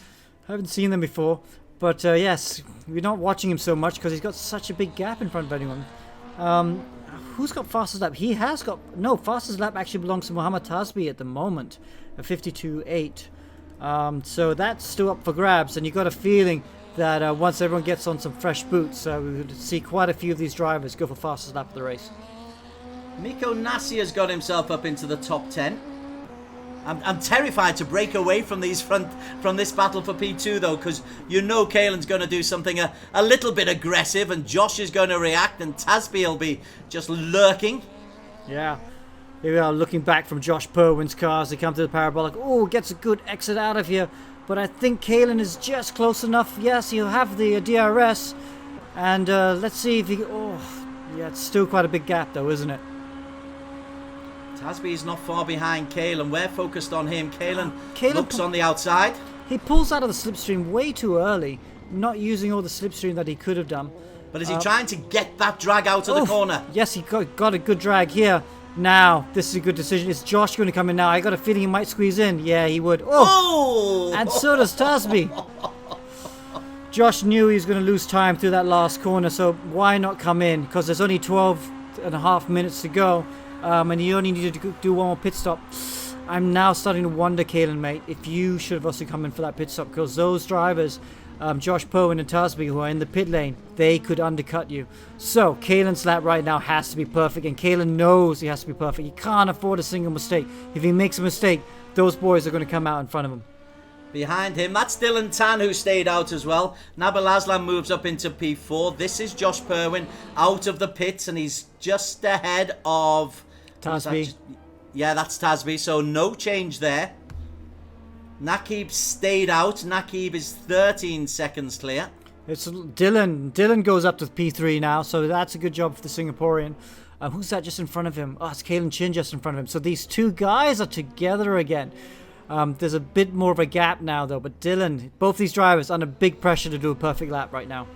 haven't seen them before, but yes, we're not watching him so much because he's got such a big gap in front of anyone. Who's got fastest lap? He has got... No, fastest lap actually belongs to Mohammed Tasby at the moment, at 52.8. So that's still up for grabs, and you've got a feeling that once everyone gets on some fresh boots, we would see quite a few of these drivers go for fastest lap of the race. Miko Nassia's got himself up into the top 10. I'm terrified to break away from this battle for P2 though, because Kalen's going to do something a little bit aggressive, and Josh is going to react, and Tasby will be just lurking. Yeah, here we are looking back from Josh Perwin's car as they come to the parabolic. Oh, gets a good exit out of here, but I think Kalen is just close enough. Yes, he'll have the DRS, and let's see if he... Oh, yeah, it's still quite a big gap though, isn't it? Tasby is not far behind Kalen. We're focused on him. Kalen looks on the outside. He pulls out of the slipstream way too early, not using all the slipstream that he could have done. But is he trying to get that drag out of the corner? Yes, he got a good drag here. Now, this is a good decision. Is Josh going to come in now? I got a feeling he might squeeze in. Yeah, he would. Oh! And so does Tasby. Josh knew he was going to lose time through that last corner, so why not come in? Because there's only 12 and a half minutes to go. And you only needed to do one more pit stop. I'm now starting to wonder, Kalen, mate, if you should have also come in for that pit stop, because those drivers, Josh Perwin and Tasby, who are in the pit lane, they could undercut you. So Kalen's lap right now has to be perfect, and Kalen knows he has to be perfect. He can't afford a single mistake. If he makes a mistake, those boys are going to come out in front of him. Behind him, that's Dylan Tan, who stayed out as well. Nabil Azlan moves up into P4. This is Josh Perwin out of the pits, and he's just ahead of... Tasby. Yeah, that's Tasby, so no change there. Naquib stayed out. Naquib is 13 seconds clear. It's Dylan. Dylan goes up to P3 now, so that's a good job for the Singaporean. Who's that just in front of him? Oh, it's Kalen Chin just in front of him. So these two guys are together again. There's a bit more of a gap now, though. But Dylan, both these drivers under big pressure to do a perfect lap right now.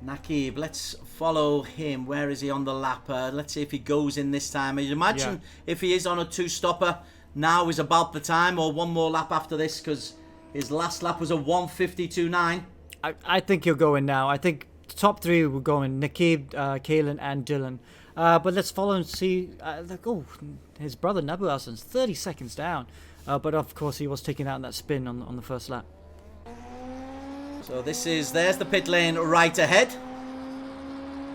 Naquib, let's follow him. Where is he on the lap? Let's see if he goes in this time. I'd imagine if he is on a two-stopper, now is about the time, or one more lap after this, because his last lap was a 1:52.9. I think he'll go in now. I think the top three will go in: Naquib, Kalen, and Dylan. But let's follow and see. His brother Nabu Aslan's 30 seconds down. But of course, he was taken out in that spin on the first lap. So there's the pit lane right ahead.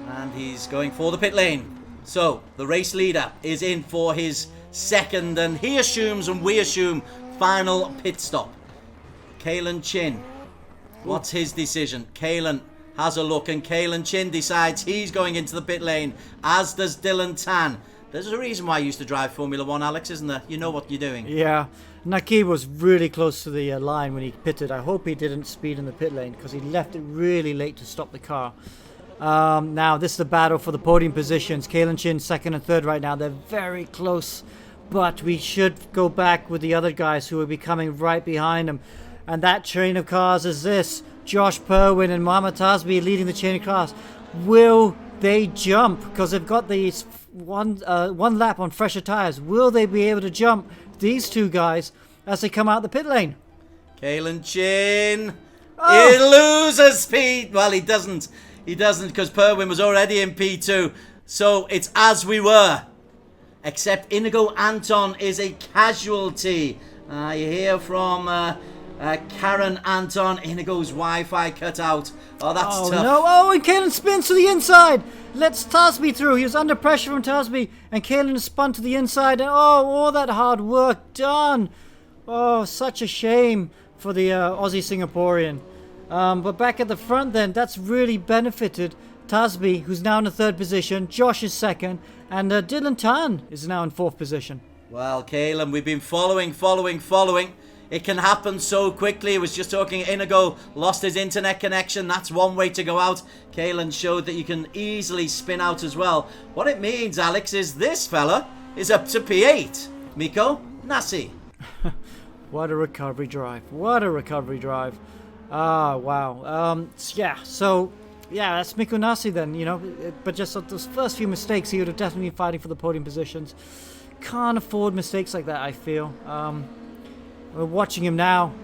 And he's going for the pit lane. So the race leader is in for his second, and he assumes, and we assume, final pit stop. Kalen Chin. What's his decision? Kalen has a look, and Kalen Chin decides he's going into the pit lane, as does Dylan Tan. There's a reason why I used to drive Formula 1, Alex, isn't there? You know what you're doing. Yeah. Naquib was really close to the line when he pitted. I hope he didn't speed in the pit lane, because he left it really late to stop the car. Now, this is the battle for the podium positions. Kalen Chin, second and third right now. They're very close, but we should go back with the other guys who will be coming right behind them. And that train of cars is this. Josh Perwin and Mohamed Tasbi leading the chain of cars. Will they jump? Because they've got these one lap on fresher tyres. Will they be able to jump these two guys as they come out the pit lane? Kalen Chin. He loses speed. Well, he doesn't. He doesn't, because Perwin was already in P2. So it's as we were. Except Inigo Anton is a casualty. You hear from Karen Anton. Inigo's Wi-Fi cut out. Oh, that's tough. No. Oh, and Kalen spins to the inside. Lets Tasby through. He was under pressure from Tasby. And Kalen spun to the inside. And all that hard work done. Oh, such a shame for the Aussie Singaporean. But back at the front then, that's really benefited Tasby, who's now in the third position. Josh is second. And Dylan Tan is now in fourth position. Well, Kalen, we've been following. It can happen so quickly. I was just talking, Inigo lost his internet connection. That's one way to go out. Kalen showed that you can easily spin out as well. What it means, Alex, is this fella is up to P8. Miko Nasi. What a recovery drive. What a recovery drive. Wow. That's Miko Nasi then, you know. But just those first few mistakes, he would have definitely been fighting for the podium positions. Can't afford mistakes like that, I feel. We're watching him now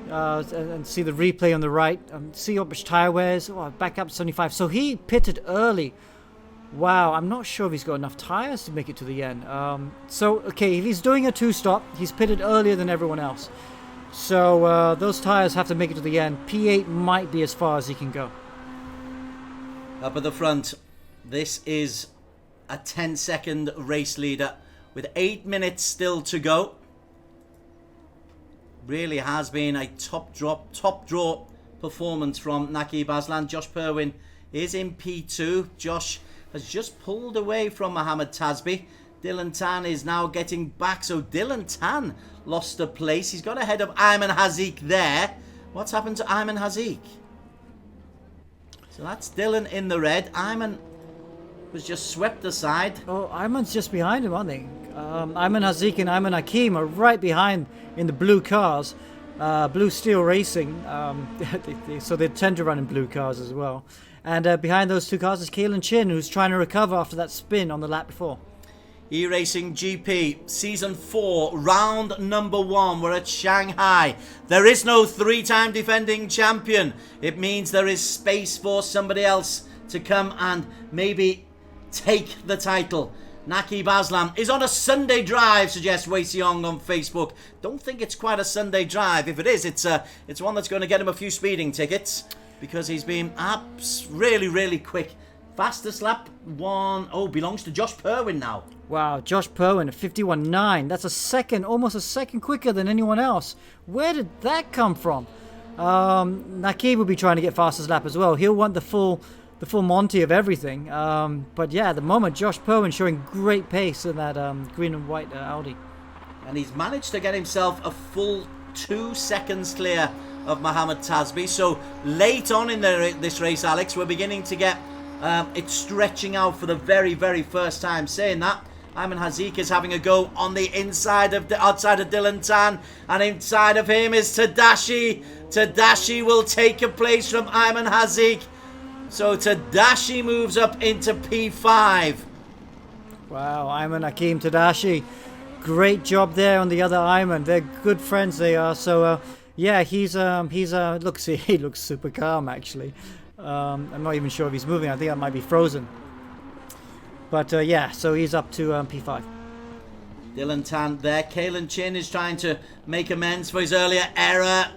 and see the replay on the right. See how much tyre wears. Back up to 75. So he pitted early. Wow, I'm not sure if he's got enough tyres to make it to the end. If he's doing a two-stop, he's pitted earlier than everyone else. So those tyres have to make it to the end. P8 might be as far as he can go. Up at the front, this is a 10-second race leader with 8 minutes still to go. Really has been a top draw performance from Naquib Azlan. Josh Perwin is in P2. Josh has just pulled away from Mohamed Tasbi. Dylan Tan is now getting back. So Dylan Tan lost a place. He's got ahead of Ayman Haziq there. What's happened to Ayman Haziq? So that's Dylan in the red. Ayman was just swept aside. Oh, Ayman's just behind him, aren't they? Ayman Haziq and Ayman Hakim are right behind in the blue cars. Blue Steel Racing. So they tend to run in blue cars as well. And behind those two cars is Kalen Chin, who's trying to recover after that spin on the lap before. eRacing GP Season 4, round number 1. We're at Shanghai. There is no 3-time defending champion. It means there is space for somebody else to come and maybe take the title. Naquib Azlan is on a Sunday drive, suggests Wei Xiong on Facebook. Don't think it's quite a Sunday drive. If it is, it's one that's going to get him a few speeding tickets, because he's been really quick Fastest lap one, belongs to Josh Purwin now. Wow, Josh Purwin at 51.9. That's a second, almost a second quicker than anyone else. Where did that come from? Naquib will be trying to get fastest lap as well. He'll want the full Monty of everything. But yeah, at the moment, Josh Purwin showing great pace in that green and white Audi. And he's managed to get himself a full 2 seconds clear of Mohammed Tasbi. So late on in this race, Alex, we're beginning to get it stretching out for the very, very first time. Saying that, Ayman Haziq is having a go on the outside of Dylan Tan, and inside of him is Tadashi. Tadashi will take a place from Ayman Haziq. So Tadashi moves up into P5. Wow, Ayman Hakim Tadashi. Great job there on the other Ayman. They're good friends, they are. So yeah, he looks super calm actually. I'm not even sure if he's moving. I think that might be frozen. But yeah, so he's up to P5. Dylan Tan there. Kalen Chin is trying to make amends for his earlier error.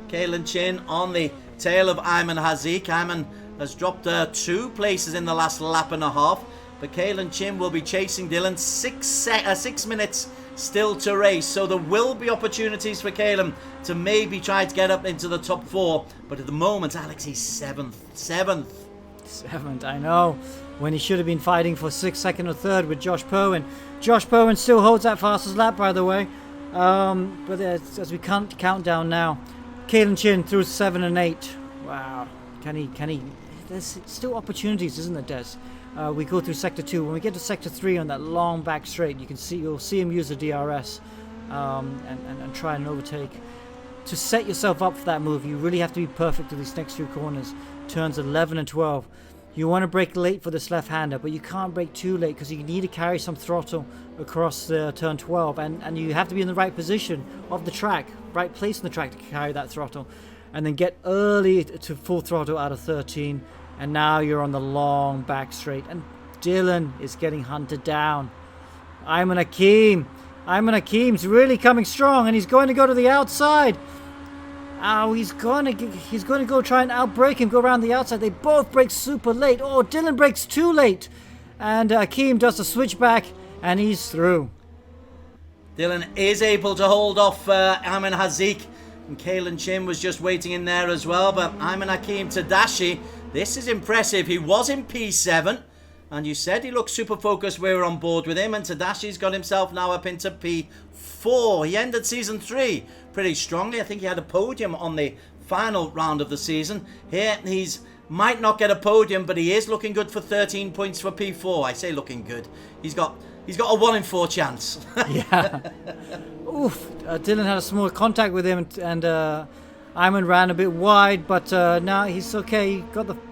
Kalen Chin on the tail of Ayman Haziq. Ayman has dropped 2 places in the last lap and a half. But Kalen Chin will be chasing Dylan. 6 minutes still to race. So there will be opportunities for Kalen to maybe try to get up into the top 4. But at the moment, Alex, he's 7th. 7th, I know. When he should have been fighting for 6th, 2nd or 3rd with Josh Purwin. Josh Purwin still holds that fastest lap, by the way. But as we count down now, Kalen Chin through 7 and 8. Wow. Can he? There's still opportunities, isn't there, Des? We go through sector 2. When we get to sector 3 on that long back straight, you'll see him use the DRS and try and overtake. To set yourself up for that move, you really have to be perfect to these next few corners. Turns 11 and 12. You want to brake late for this left-hander, but you can't brake too late because you need to carry some throttle across the turn 12, and you have to be in the right position of the track, right place in the track to carry that throttle, and then get early to full throttle out of 13, and now you're on the long back straight, and Dylan is getting hunted down. Ayman Hakim's really coming strong, and he's going to go to the outside. Oh, he's going to go try and outbrake him, go around the outside. They both brake super late. Oh, Dylan brakes too late. And Hakim does a switchback, and he's through. Dylan is able to hold off Ayman Haziq. And Kalen Chin was just waiting in there as well. But Ayman Hakim Tadashi, this is impressive. He was in P7. And you said he looked super focused. We were on board with him. And Tadashi's got himself now up into P4. He ended season 3 pretty strongly. I think he had a podium on the final round of the season. Here, he's might not get a podium, but he is looking good for 13 points for P4. I say looking good. He's got a 1 in 4 chance. Yeah. Oof. Dylan had a small contact with him, and Ayman ran a bit wide, but now he's okay. He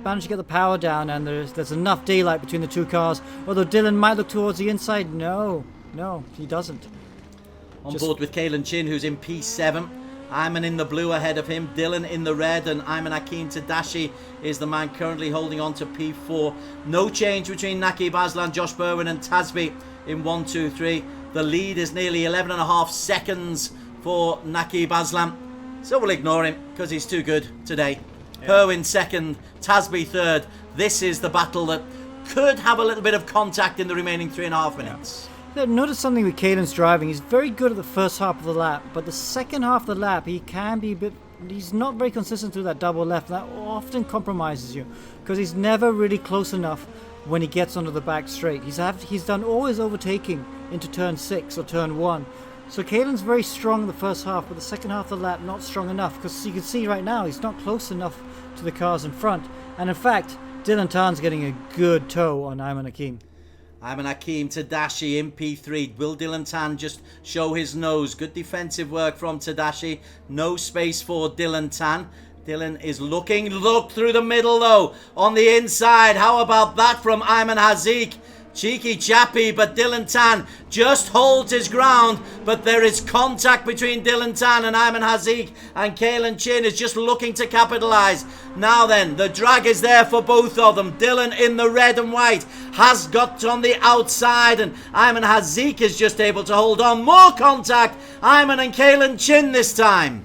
managed to get the power down, and there's enough daylight between the 2 cars. Although Dylan might look towards the inside. No, he doesn't. On board with Kalen Chin, who's in P7. Ayman in the blue ahead of him. Dylan in the red, and Ayman Hakim Tadashi is the man currently holding on to P4. No change between Naquib, Azlan, Josh Berwin and Tasbi in 1, 2, 3. The lead is nearly 11.5 seconds for Naquib Azlan. So we'll ignore him because he's too good today. Yeah. Perwin 2nd, Tasbi 3rd. This is the battle that could have a little bit of contact in the remaining 3.5 minutes. Yeah, notice something with Kalen's driving. He's very good at the first half of the lap, but the second half of the lap, he can be a bit... He's not very consistent through that double left. That often compromises you because he's never really close enough when he gets onto the back straight. He's done all his overtaking into turn 6 or turn 1. So Kalen's very strong in the first half, but the second half of the lap, not strong enough because you can see right now he's not close enough to the cars in front. And in fact, Dylan Tan's getting a good tow on Ayman Hakim. Ayman Hakim Tadashi in P3. Will Dylan Tan just show his nose? Good defensive work from Tadashi. No space for Dylan Tan. Dylan is looking. Look through the middle though. On the inside. How about that from Ayman Haziq? Cheeky chappy, but Dylan Tan just holds his ground. But there is contact between Dylan Tan and Ayman Haziq, and Kalen Chin is just looking to capitalise. Now then, the drag is there for both of them. Dylan in the red and white has got on the outside, and Ayman Haziq is just able to hold on. More contact. Ayman and Kalen Chin this time.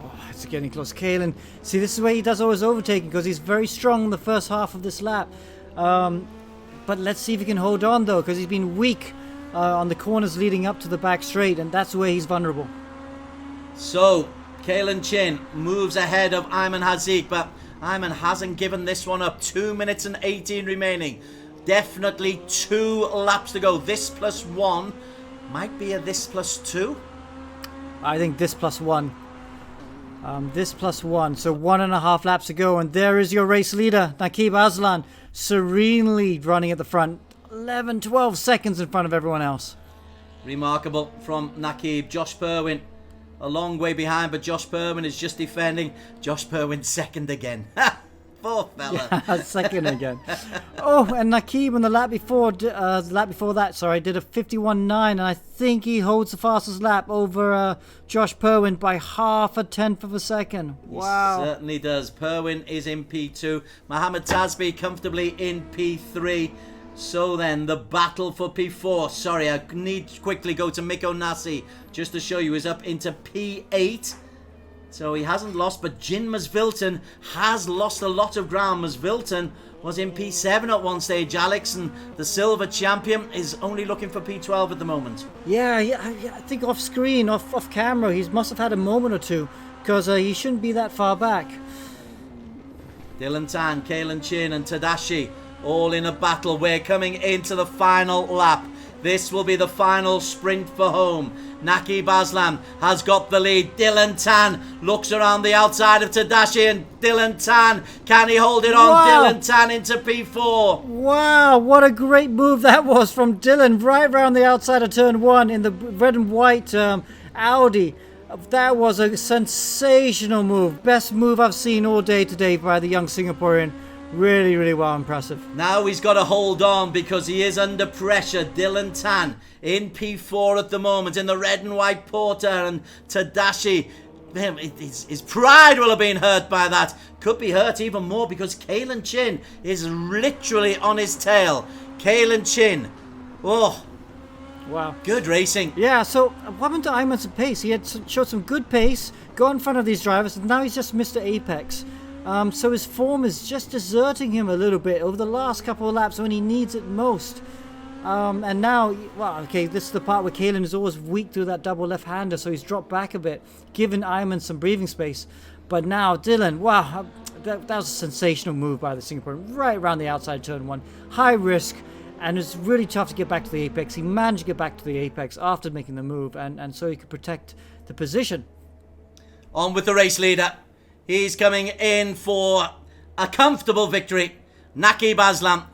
Oh, it's getting close. Kalen, see, this is where he does all his overtaking because he's very strong in the first half of this lap. But let's see if he can hold on, though, because he's been weak on the corners leading up to the back straight, and that's where he's vulnerable. So, Kalen Chin moves ahead of Ayman Hazik, but Ayman hasn't given this one up. 2 minutes and 18 remaining. Definitely 2 laps to go. This plus 1 might be a this plus 2. I think this plus 1. This plus 1. So 1.5 laps to go, and there is your race leader, Naquib Azlan, serenely running at the front. 11, 12 seconds in front of everyone else. Remarkable from Naquib. Josh Perwin a long way behind, but Josh Perwin is just defending. Josh Perwin second again. Poor fella. Yeah, second again. Oh, and Naquib on the lap before did a 51.9, and I think he holds the fastest lap over Josh Perwin by 0.5 of a second. Wow. He certainly does. Perwin is in P2. Mohammed Tasbi comfortably in P3. So then, the battle for P4. Sorry, I need to quickly go to Miko Nasi just to show you. He's up into P8. So he hasn't lost, but Jin Masvilton has lost a lot of ground. Masvilton was in P7 at one stage, Alex, and the silver champion is only looking for P12 at the moment. Yeah, I think off screen, off camera, he must have had a moment or two, because he shouldn't be that far back. Dylan Tan, Kalen Chin and Tadashi all in a battle. We're coming into the final lap. This will be the final sprint for home. Naquib Azlan has got the lead. Dylan Tan looks around the outside of Tadashi, and Dylan Tan, can he hold it on? Wow. Dylan Tan into P4. Wow, what a great move that was from Dylan, right around the outside of turn 1 in the red and white Audi. That was a sensational move. Best move I've seen all day today by the young Singaporean. Really, really well impressive. Now he's got to hold on because he is under pressure. Dylan Tan in P4 at the moment in the red and white Porter, and Tadashi, his pride will have been hurt by that. Could be hurt even more because Kalen Chin is literally on his tail. Kalen Chin. Oh. Wow. Good racing. Yeah, so what happened to Ayman's pace? He had showed some good pace, got in front of these drivers, and now he's just missed the apex. So his form is just deserting him a little bit over the last couple of laps when he needs it most. And now, well, okay, this is the part where Kalen is always weak through that double left-hander, so he's dropped back a bit, giving Ayman some breathing space. But now, Dylan, wow, that was a sensational move by the Singaporean, right around the outside turn 1. High risk, and it's really tough to get back to the apex. He managed to get back to the apex after making the move, and so he could protect the position. On with the race leader. He's coming in for a comfortable victory. Naquib Azlan.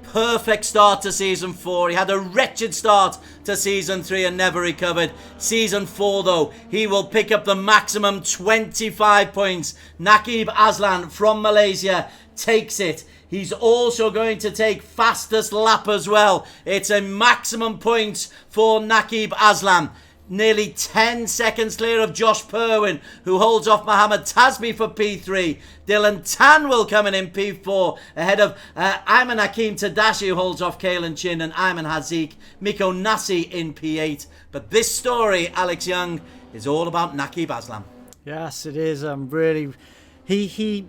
Perfect start to Season 4. He had a wretched start to Season 3 and never recovered. Season 4, though, he will pick up the maximum 25 points. Naquib Azlan from Malaysia takes it. He's also going to take fastest lap as well. It's a maximum points for Naquib Azlan. Nearly 10 seconds clear of Josh Perwin, who holds off Mohammed Tasbi for P3. Dylan Tan will come in P4, ahead of Ayman Hakim Tadashi, who holds off Kalen Chin, and Ayman Hazik. Miko Nasi in P8. But this story, Alex Young, is all about Naquib Azlan. Yes, it is. Really, he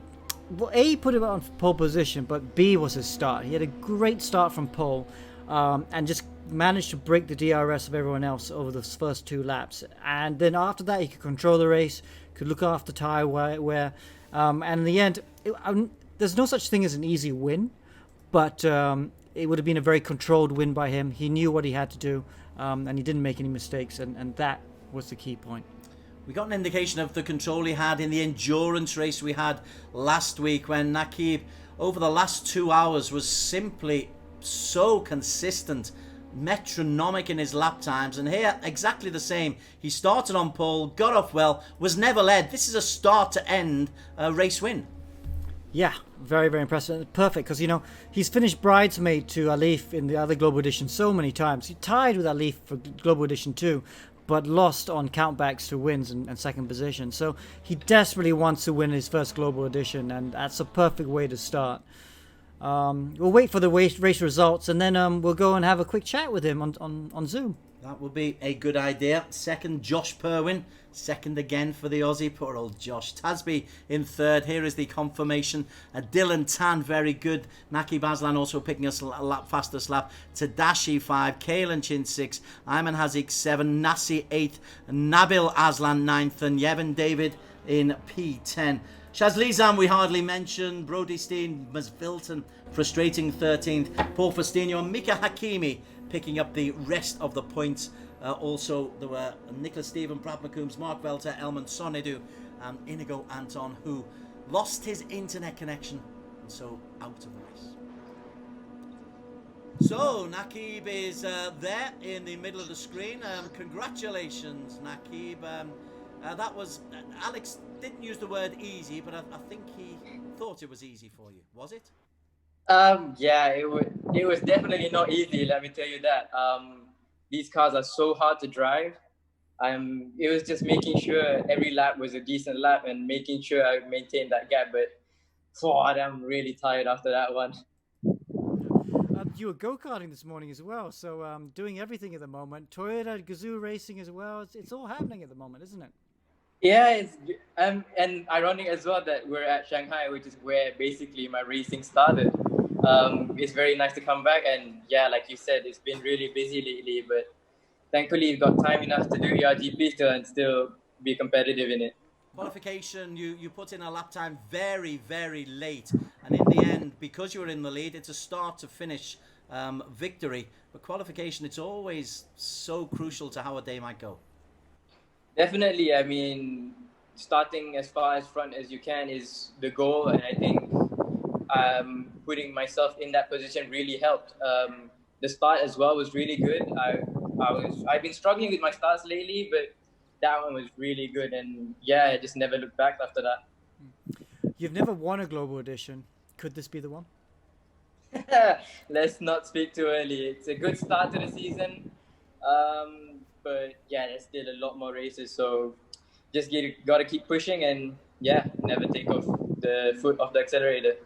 A, put him on pole position, but B was his start. He had a great start from pole, and just managed to break the DRS of everyone else over the first 2 laps. And then after that, he could control the race, could look after tyre wear, and in the end, there's no such thing as an easy win, but it would have been a very controlled win by him. He knew what he had to do, and he didn't make any mistakes, and that was the key point. We got an indication of the control he had in the endurance race we had last week, when Naquib, over the last 2 hours, was simply so consistent, metronomic in his lap times. And here, exactly the same. He started on pole, got off well, was never led. This is a start to end race win. Yeah, very, very impressive. Perfect, because, you know, he's finished bridesmaid to Alif in the other Global Edition so many times. He tied with Alif for Global Edition 2, but lost on countbacks to wins and second position. So he desperately wants to win his first Global Edition, and that's a perfect way to start. We'll wait for the race results, and then we'll go and have a quick chat with him on Zoom. That would be a good idea. Second, Josh Perwin. Second again for the Aussie. Poor old Josh. Tasby in third. Here is the confirmation. Dylan Tan, very good. Naquib Azlan also picking us a lap faster slap. Tadashi 5. Kalen Chin 6. Ayman Hazik 7. Nasi 8. Nabil Azlan 9th. And Yevon David in P10. Shazli Zam we hardly mentioned. Brody Steen, Masvilton frustrating 13th. Paul Faustino and Mika Hakimi picking up the rest of the points. Also, there were Nicholas Stephen, Brad McCombs, Mark Velter, Elman Sonedu, and Inigo Anton, who lost his internet connection and so out of the race. So, Naquib is there in the middle of the screen. Congratulations, Naquib. That was Alex didn't use the word easy, but I think he thought it was easy for you. Was it? Yeah, it was definitely not easy. Let me tell you that. These cars are so hard to drive. It was just making sure every lap was a decent lap and making sure I maintained that gap. But God, I'm really tired after that one. You were go-karting this morning as well, so doing everything at the moment. Toyota Gazoo racing as well. It's all happening at the moment, isn't it? Yeah, it's and ironic as well that we're at Shanghai, which is where basically my racing started. It's very nice to come back, and yeah, like you said, it's been really busy lately, but thankfully you've got time enough to do ERGP still and still be competitive in it. Qualification, you put in a lap time very, very late, and in the end, because you were in the lead, it's a start to finish victory, but qualification, it's always so crucial to how a day might go. Definitely, I mean, starting as far as front as you can is the goal, and I think putting myself in that position really helped. The start as well was really good. I've been struggling with my starts lately, but that one was really good, and yeah, I just never looked back after that. You've never won a global edition. Could this be the one? Let's not speak too early. It's a good start to the season, but yeah, there's still a lot more races, so just got to keep pushing and yeah, never take off the foot off the accelerator.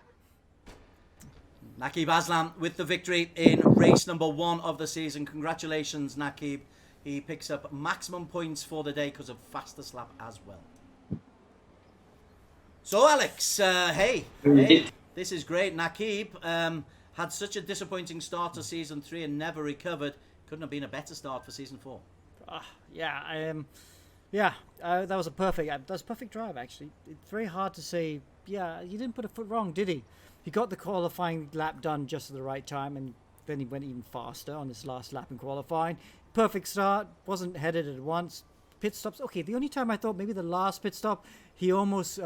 Naquib Azlan with the victory in race number 1 of the season. Congratulations, Naquib. He picks up maximum points for the day because of faster slap as well. So, Alex, hey, this is great. Naquib had such a disappointing start to season 3 and never recovered. Couldn't have been a better start for season 4. That was a perfect drive, actually. It's very hard to say, he didn't put a foot wrong, did he? He got the qualifying lap done just at the right time, and then he went even faster on his last lap in qualifying. Perfect start, wasn't headed at once. Pit stops, okay, the only time I thought maybe the last pit stop, he almost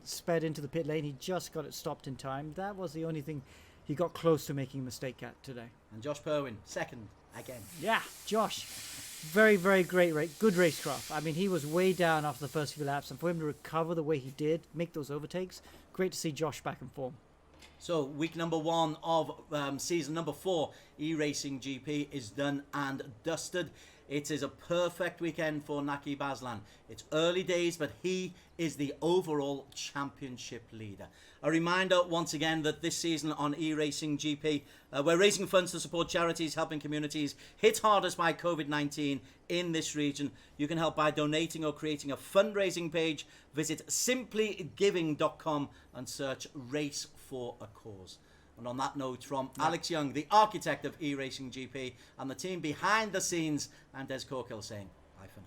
sped into the pit lane. He just got it stopped in time. That was the only thing he got close to making a mistake at today. And Josh Perwin, second again. Yeah, Josh. Very, very great good racecraft. I mean, he was way down after the first few laps, and for him to recover the way he did, make those overtakes, great to see Josh back in form. So, week number 1 of season number 4, eRacing GP is done and dusted. It is a perfect weekend for Naquib Azlan. It's early days, but he is the overall championship leader. A reminder once again that this season on eRacing GP, we're raising funds to support charities helping communities hit hardest by COVID-19 in this region. You can help by donating or creating a fundraising page. Visit simplygiving.com and search Race for a Cause. And on that note, from Alex Young, the architect of eRacing GP, and the team behind the scenes, I'm Des Corkill saying bye for now.